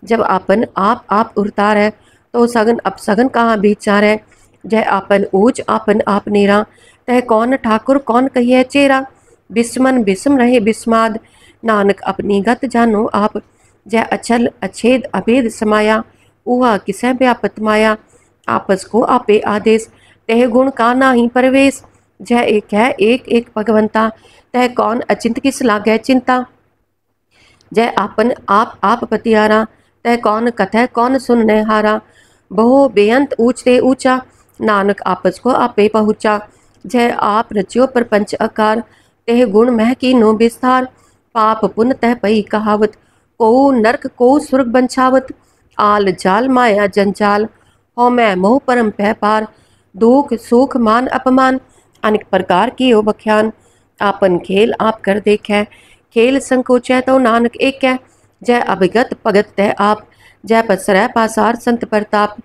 जब आपन आप उरतारै, तो सगन अपसगन कहाँ विचारै। जह आपन ऊच आपन आप नेरा, तह कौन ठाकुर कौन कहिए चेरा। बिस्मन बिस्म रहे बिस्माद, नानक अपनी गत जानो आप। जह अचल अछेद अभेद समाया, उहा किसै व्यापत माया। आपस को आपे आदेश, तह गुण का नाही परवेश। जह एक है एक एक भगवंता, तह कौन अचिंत किस लागै चिंता। जय आपन आप पतियारा, तह कौन कथै कौन सुनने हारा। बहु बेअंत ऊंचते ऊंचा, नानक आपस को आपे पहुँचा। जय आप रच्यो प्रपंच आकार, तह गुण मह की नो विस्तार। पाप पुण्य तह पई कहावत, को नरक को स्वर्ग बंछावत। आल जाल माया जंजाल, हो मैं मोह परम पह पार। दुख सुख मान अपमान, अनेक प्रकार की ओ बख्यान। आपन खेल आप कर देखे, खेल संकोचै तो नानक एक है। जय अभिगत भगत तह आप, जय पसरै पासार संत प्रताप।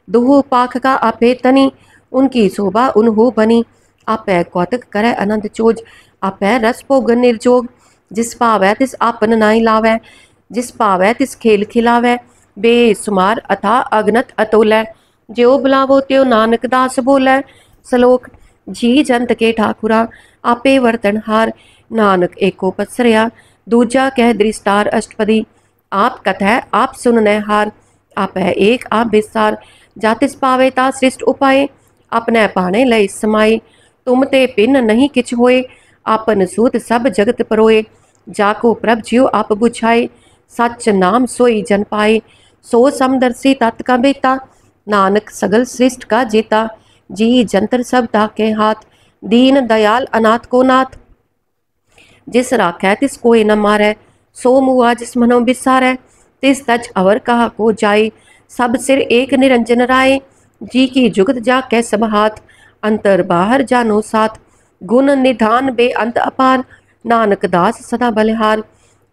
दुहु पाख का आपे तनी, उनकी शोभा उन्हु बनी। आपै कौतक करे अनंत चोज, आपै रस भोगन निर्जोग। जिस पावै तिस आपन नाई लावै, जिस पावै तिस खेल खिलावै। बेसुमार अथा अगनत अतोलै, ज्यो बुलावो त्यो नानक दास बोलै। सलोक जी जंत के ठाकुरा, आपे वर्तनहार। नानक एको पसरया, दूजा कह दृष्टार अष्टपदी। आप कथै आप सुननै हार, आपै एक आप बिसार। जातिस पावे ता सृष्ट उपाय, अपने पाने लय समाये। तुम ते पिन नहीं किछ होए, आपन सूत सब जगत परोए। जाको प्रभ ज्यो आप बुझाए, सच नाम सोई जन पाए। सो समदर्शी तत् का बेता, नानक सगल सृष्ट का जेता। जी जंतर सब ताके हाथ, दीन दयाल अनाथ को नाथ। जिस राखै तिस कोई न मारै, सो मुआ जिस मनो बिसारै। तिस तज अवर कहा को जाए, सब सिर एक निरंजन राय। जी की जुगत जाकै सब हाथ, अंतर बाहर जानो साथ। गुण निधान बेअंत अपार, नानक दास सदा बलिहार।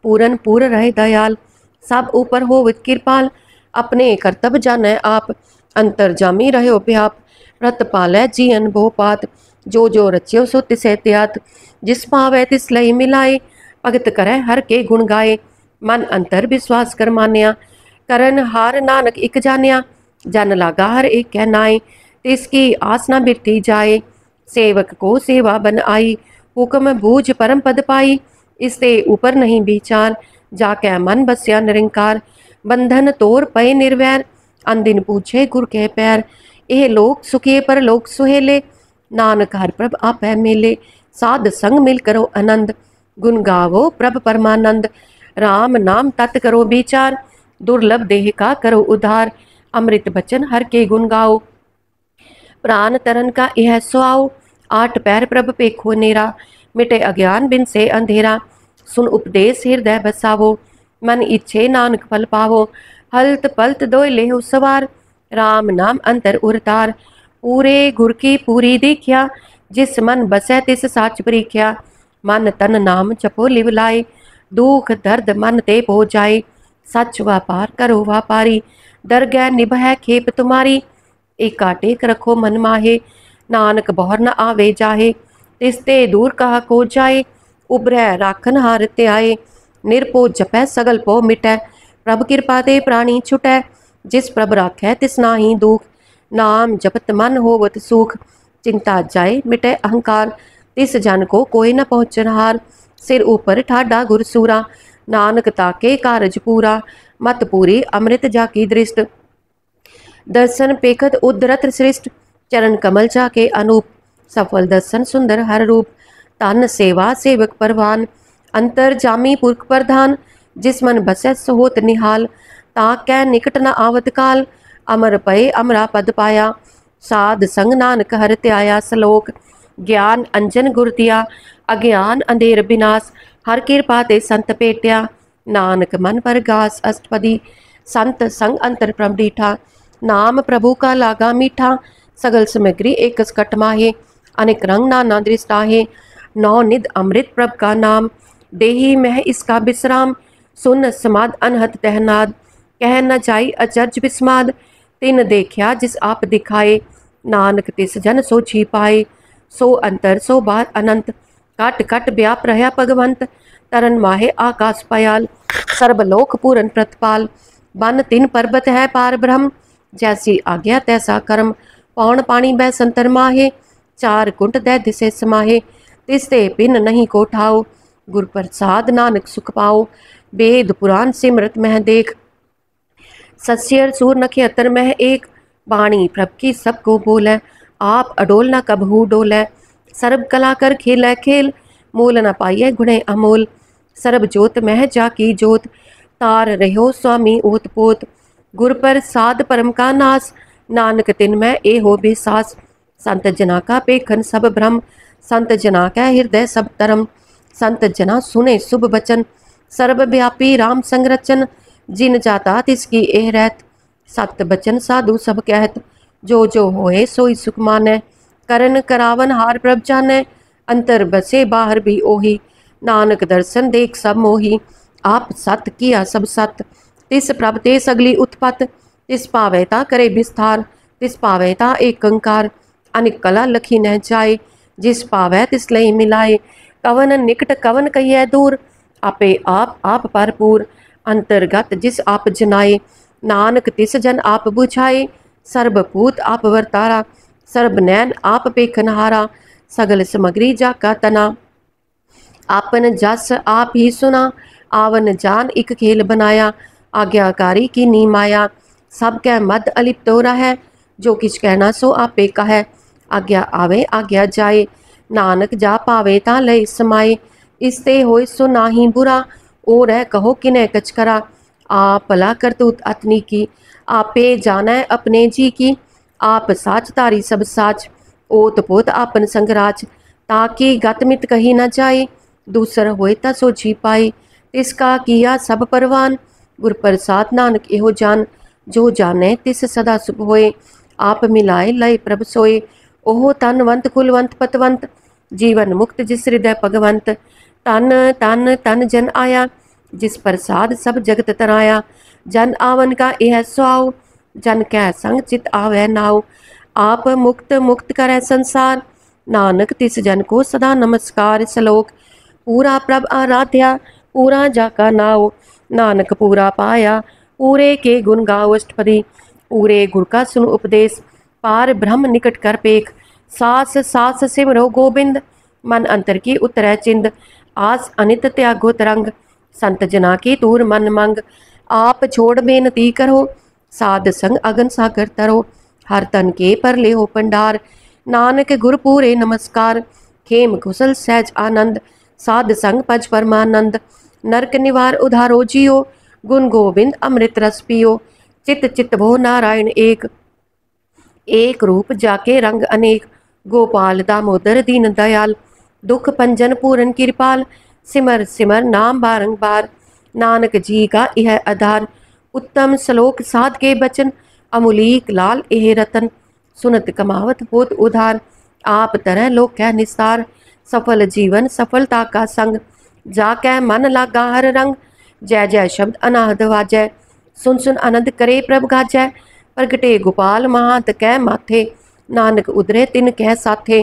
पूरन पूर रहे दयाल, सब ऊपर हो कृपाल। अपने कर्तव्य जानै आप, अंतर जामी रहो व्याप। व्रत पालै जीअन भो पात, जो जो रच्यो सो तिसे त्यात। जिस पावै तिस लई मिलाए, भगत करे हर के गुण गाए। मन अंतर विश्वास कर मान्या, करन हार नानक इक जान्या। जन लागा हर एक कह नाए, तिसकी आस न बिरती जाए। सेवक को सेवा बन आई, हुक्म बूझ परम पद पाई। इससे ऊपर नहीं विचार, जाकै मन बस्या निरंकार। बंधन तोर पय निर्वैर, अनदिन पूछे गुर के पैर। एह लोक सुखिए पर लोक सुहेले, नानक हर प्रभ आपै मेले। साध संग मिल करो आनंद, गुण गावो प्रभ परमानंद। राम नाम तत् करो विचार, दुर्लभ देह का करो उद्धार। अमृत बचन हर के गुण गाओ, प्राण तरन का यह सुआओ। आठ पैर प्रभ पेखो नेरा, मिटे अज्ञान बिन से अंधेरा। सुन उपदेश हृदय बसावो, मन इच्छे नानक फल पावो। हलत पलत दोय लेहु सवार, राम नाम अंतर उरतार। पूरे गुर की पूरी दीख्या, जिस मन बसै तिस साच परीख्या। मन तन नाम जपो लिव लाए, दुख दर्द मन ते हो जाए। सच व्यापार करो व्यापारी, दरगह निभै खेप तुम्हारी। एका टेक रखो मन माहे, नानक बहर न आवे जाहे। तिसते दूर कहा को जाए, उबरै राखन हार त्याए। निरपो जपै सगल पो मिटै, प्रभ कृपा ते प्राणी छुटै। जिस प्रभ राखै तिस नाहि दुख, नाम जपत मन होवत सुख। चिंता जाए मिटै अहंकार, तिस जन को कोई न पहुँचनहार। सिर ऊपर ठाडा गुरसूरा, नानक ताके कारज पूरा। मत पूरी अमृत जाकी दृष्ट, दर्शन पेखत उद्धरत श्रेष्ठ। चरण कमल जाके अनूप, सफल दर्शन सुंदर हर रूप। तन सेवा सेवक परवान, अंतर जामी पुरख प्रधान। जिस मन बसै सोहोत निहाल, ताकै निकट न आवत काल। अमर पय अमरा पद पाया, साध संग नानक हर त्याया। सलोक ज्ञान अंजन गुर दिया, अज्ञान अंधेर विनाश। हर कृपा ते संत पेटिया, नानक मन पर गास अष्टपदी। संत संग अंतर प्रभ डीठा, नाम प्रभु का लागा मीठा। सगल सामग्री एक कट माहे, अनेक रंग नाना दृष्टाहे। नौ निध अमृत प्रभ का नाम, देही मह इसका विश्राम। सुन समाद अनहत तहनाद, कह न जाई अचर्ज विस्माद। तिन देखिया जिस आप दिखाए, नानक तिस जन सो छिपाए। सो अंतर सो बार अनंत, कट कट व्याप रहा भगवंत। तरन माहे आकाश पयाल, सर्वलोक पूरन प्रतपाल। बन तिन पर्वत है पार ब्रह्म, जैसी आज्ञा तैसा कर्म। पौन पानी बै संतर माहे, चार कुंट दै दिसे समाहे। तिसते पिन नहीं को ठाओ, गुर प्रसाद नानक सुख पाओ। वेद पुराण सिमरत मह देख, सस्यर सूर नखयतर मह एक। बाणी प्रभ की सबको बोलै, आप अडोल न कबहू डोलै। सर्व कला कर खेलै खेल, मोल न पाइयै गुणे अमोल। सर्व जोत मह जाकी जोत, तार रहो स्वामी ओत पोत। गुर प्रसाद परम का नास, नानक तिन में ए हो बेसास। संत जना का पेखन सब भ्रम, संत जना कै हृदय सब तरम। संत जना सुने शुभ बचन, सर्वव्यापी राम संरचन। जिन जाता तिसकी एह रहत, सत बचन साधु सब कहत। जो जो होए सोई सुख मानै, करन करावन हार प्रभ जानै। अंतर बसे बाहर भी ओही, नानक दर्शन देख सब मोही। आप सत किया सब सत, तिस प्रभ ते सगली उत्पत, तिस पावै ता करे विस्तार, तिस पावै ता एक कंकार, अनेक कला लखी न जाए, जिस पावै तिस लई मिलाए, कवन निकट कवन कहिए दूर, आपे आप भरपूर, अंतर्गत जिस आप जनाए, नानक तिस जन आप बुझाए, सर्वभूत आप वर्तारा, सर्वनैन आप पेखनहारा, सगल समग्री जाका तना, आपन जस आप ही सुना, आवन जान एक खेल बनाया, आज्ञाकारी की नी माया, सब कै मद अलिप्त हो रहा है, जो किछ कहना सो आपे कहे, आज्ञा आवे आज्ञा जाए, नानक जा पावे ता लय समाए, इसते होय सो नाही बुरा, और है कहो किने कछ करा, आप भला करतूत अतनी की, आपे जाने अपने जी की, आप साच तारी सब साच, ओत पोत आपन संगराज, ताकि गतमित कही न जाए, दूसर होए ता सो जी पाए, तिसका किया सब परवान, गुर प्रसाद नानक एहो जान, जो जाने तिस सदा सुख होए, आप मिलाए लय प्रभ सोए, ओहो तनवंत कुलवंत पतवंत, जीवन मुक्त जिस हृदय भगवंत, तन तन तन जन आया, जिस प्रसाद सब जगत तराया, जन आवन का यह स्वाव, जन कै संग चित आवे नाव, आप मुक्त मुक्त करे संसार, नानक तिस जन को सदा नमस्कार। श्लोक पूरा प्रभ आराध्या, पूरा जाका नाव, नानक पूरा पाया, पूरे के गुण गाओ अष्टपदी, पूरे गुर का सुन उपदेश, पार ब्रह्म निकट कर पेख, सास सास सिमरो गोबिंद, मन अंतर की उतरै चिंद, आस अनित त्यागो तरंग, संत जना की दूर मन मंग, आप छोड़ बेनती करो, साध संग अगन सागर तरो, हर तन के पर ले हो पंडार, नानक गुर पूरे नमस्कार, खेम कुशल सहज आनंद, साध संग पज परमानंद, नरक निवार उधारो जियो, गुण गोविंद अमृत रस पियो, चित चित भो नारायण एक, एक रूप जाके रंग अनेक, गोपाल दामोदर दीन दयाल, दुख पंजन पूरन कृपाल, सिमर सिमर नाम बारंबार, नानक जी का यह आधार, उत्तम श्लोक साध के बचन, अमूलिक लाल एह रतन, सुनत कमावत होत उधार, आप तरह लोक कै निस्तार, सफल जीवन सफलता का संग, जाकै मन लागा हर रंग, जय जय शब्द अनाहद वाजै, सुन सुन आनंद करे प्रभ गाजै, प्रगटे गोपाल महांत कै माथे, नानक उदरे तिन कह साथे,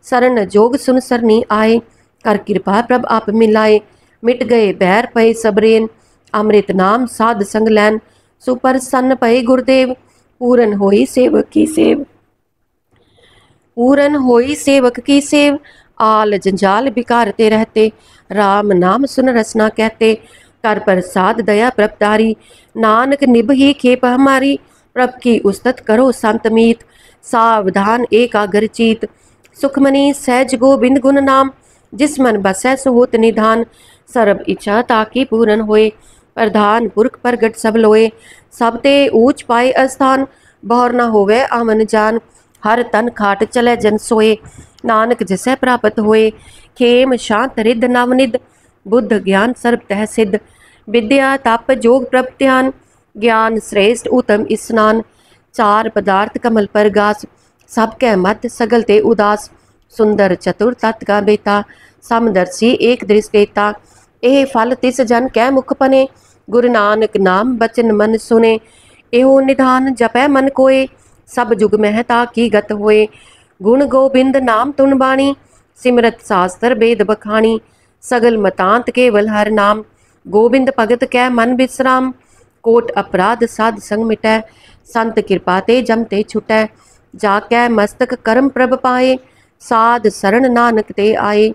शरण जोग सुन सरनी आए, कर कृपा प्रभ आप मिलाए, मिट गए बैर पए सबरेन, अमृत नाम साध संग लैन, सुप्रसन्न पए गुरुदेव, पूरन होई सेवक की सेव, पूरन होई सेवक की सेव, आल जंजाल बिकारते रहते, राम नाम सुन रसना कहते, कर प्रसाद दया प्रभतारी, नानक निभ ही खेप हमारी, प्रभ की उस्तत करो संत मीत, सावधान एकाग्र चीत, सुखमनी सहज गोबिंद गुण नाम, जिस मन बसै सो होत निधान, सर्ब इच्छा ताकि पूरन होए, प्रधान पुरख प्रगट सब लोए, सब ते ऊंच पाए अस्थान, बहुर न होवे आमन जान, हर तन खाट चले जन सोए, नानक जिसे प्राप्त होए, खेम शांत रिद्ध नवनिध, बुद्ध ज्ञान सर्ब तह सिद्ध, विद्या तप जोग प्रभ ध्यान, ज्ञान श्रेष्ठ उत्तम स्नान, चार पदार्थ कमल पर गास, सब कै मत सगल ते उदास, सुंदर चतुर तत् का बेता, समदर्शी एक दृश देता, एह फल तिस जन कै मुख पने, गुरु नानक नाम बचन मन सुने, एहो निधान जपै मन कोय, सब जुग महता की गत होए, गुण गोबिंद नाम तुन बाणी, सिमरत शास्त्र वेद बखानी, सगल मतांत केवल हर नाम, गोबिंद भगत कै मन विश्राम, कोट अपराध साध संग मिटै, संत कृपा ते जमते छुटै, जाकै मस्तक कर्म प्रभ पाए, साध शरण नानक ते आए,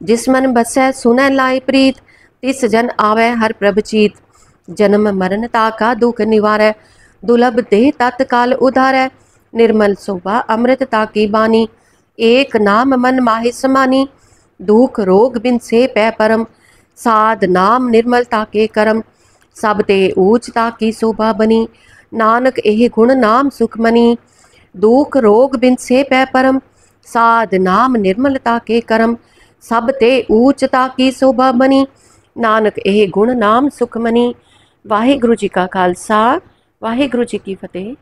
जिस मन बसै सुनै लाए प्रीत, तिस जन आवे हर प्रभ चीत, जन्म मरण ताका दुख निवारै, दुर्लभ देह तत्काल उधारै, निर्मल शोभा अमृत ताकी बानी, एक नाम मन माहि समानी, दुख रोग बिन से पै परम, साध नाम निर्मल ताके करम, सब ते ऊंच ताकी शोभा बनी, नानक एह गुण नाम सुखमनी, दुख रोग बिन से पै परम, साध नाम निर्मलता के करम, सब ते ऊंचता की शोभा बनी, नानक एह गुण नाम सुखमनी। वाहिगुरु जी का खालसा, वाहिगुरु जी की फतेह।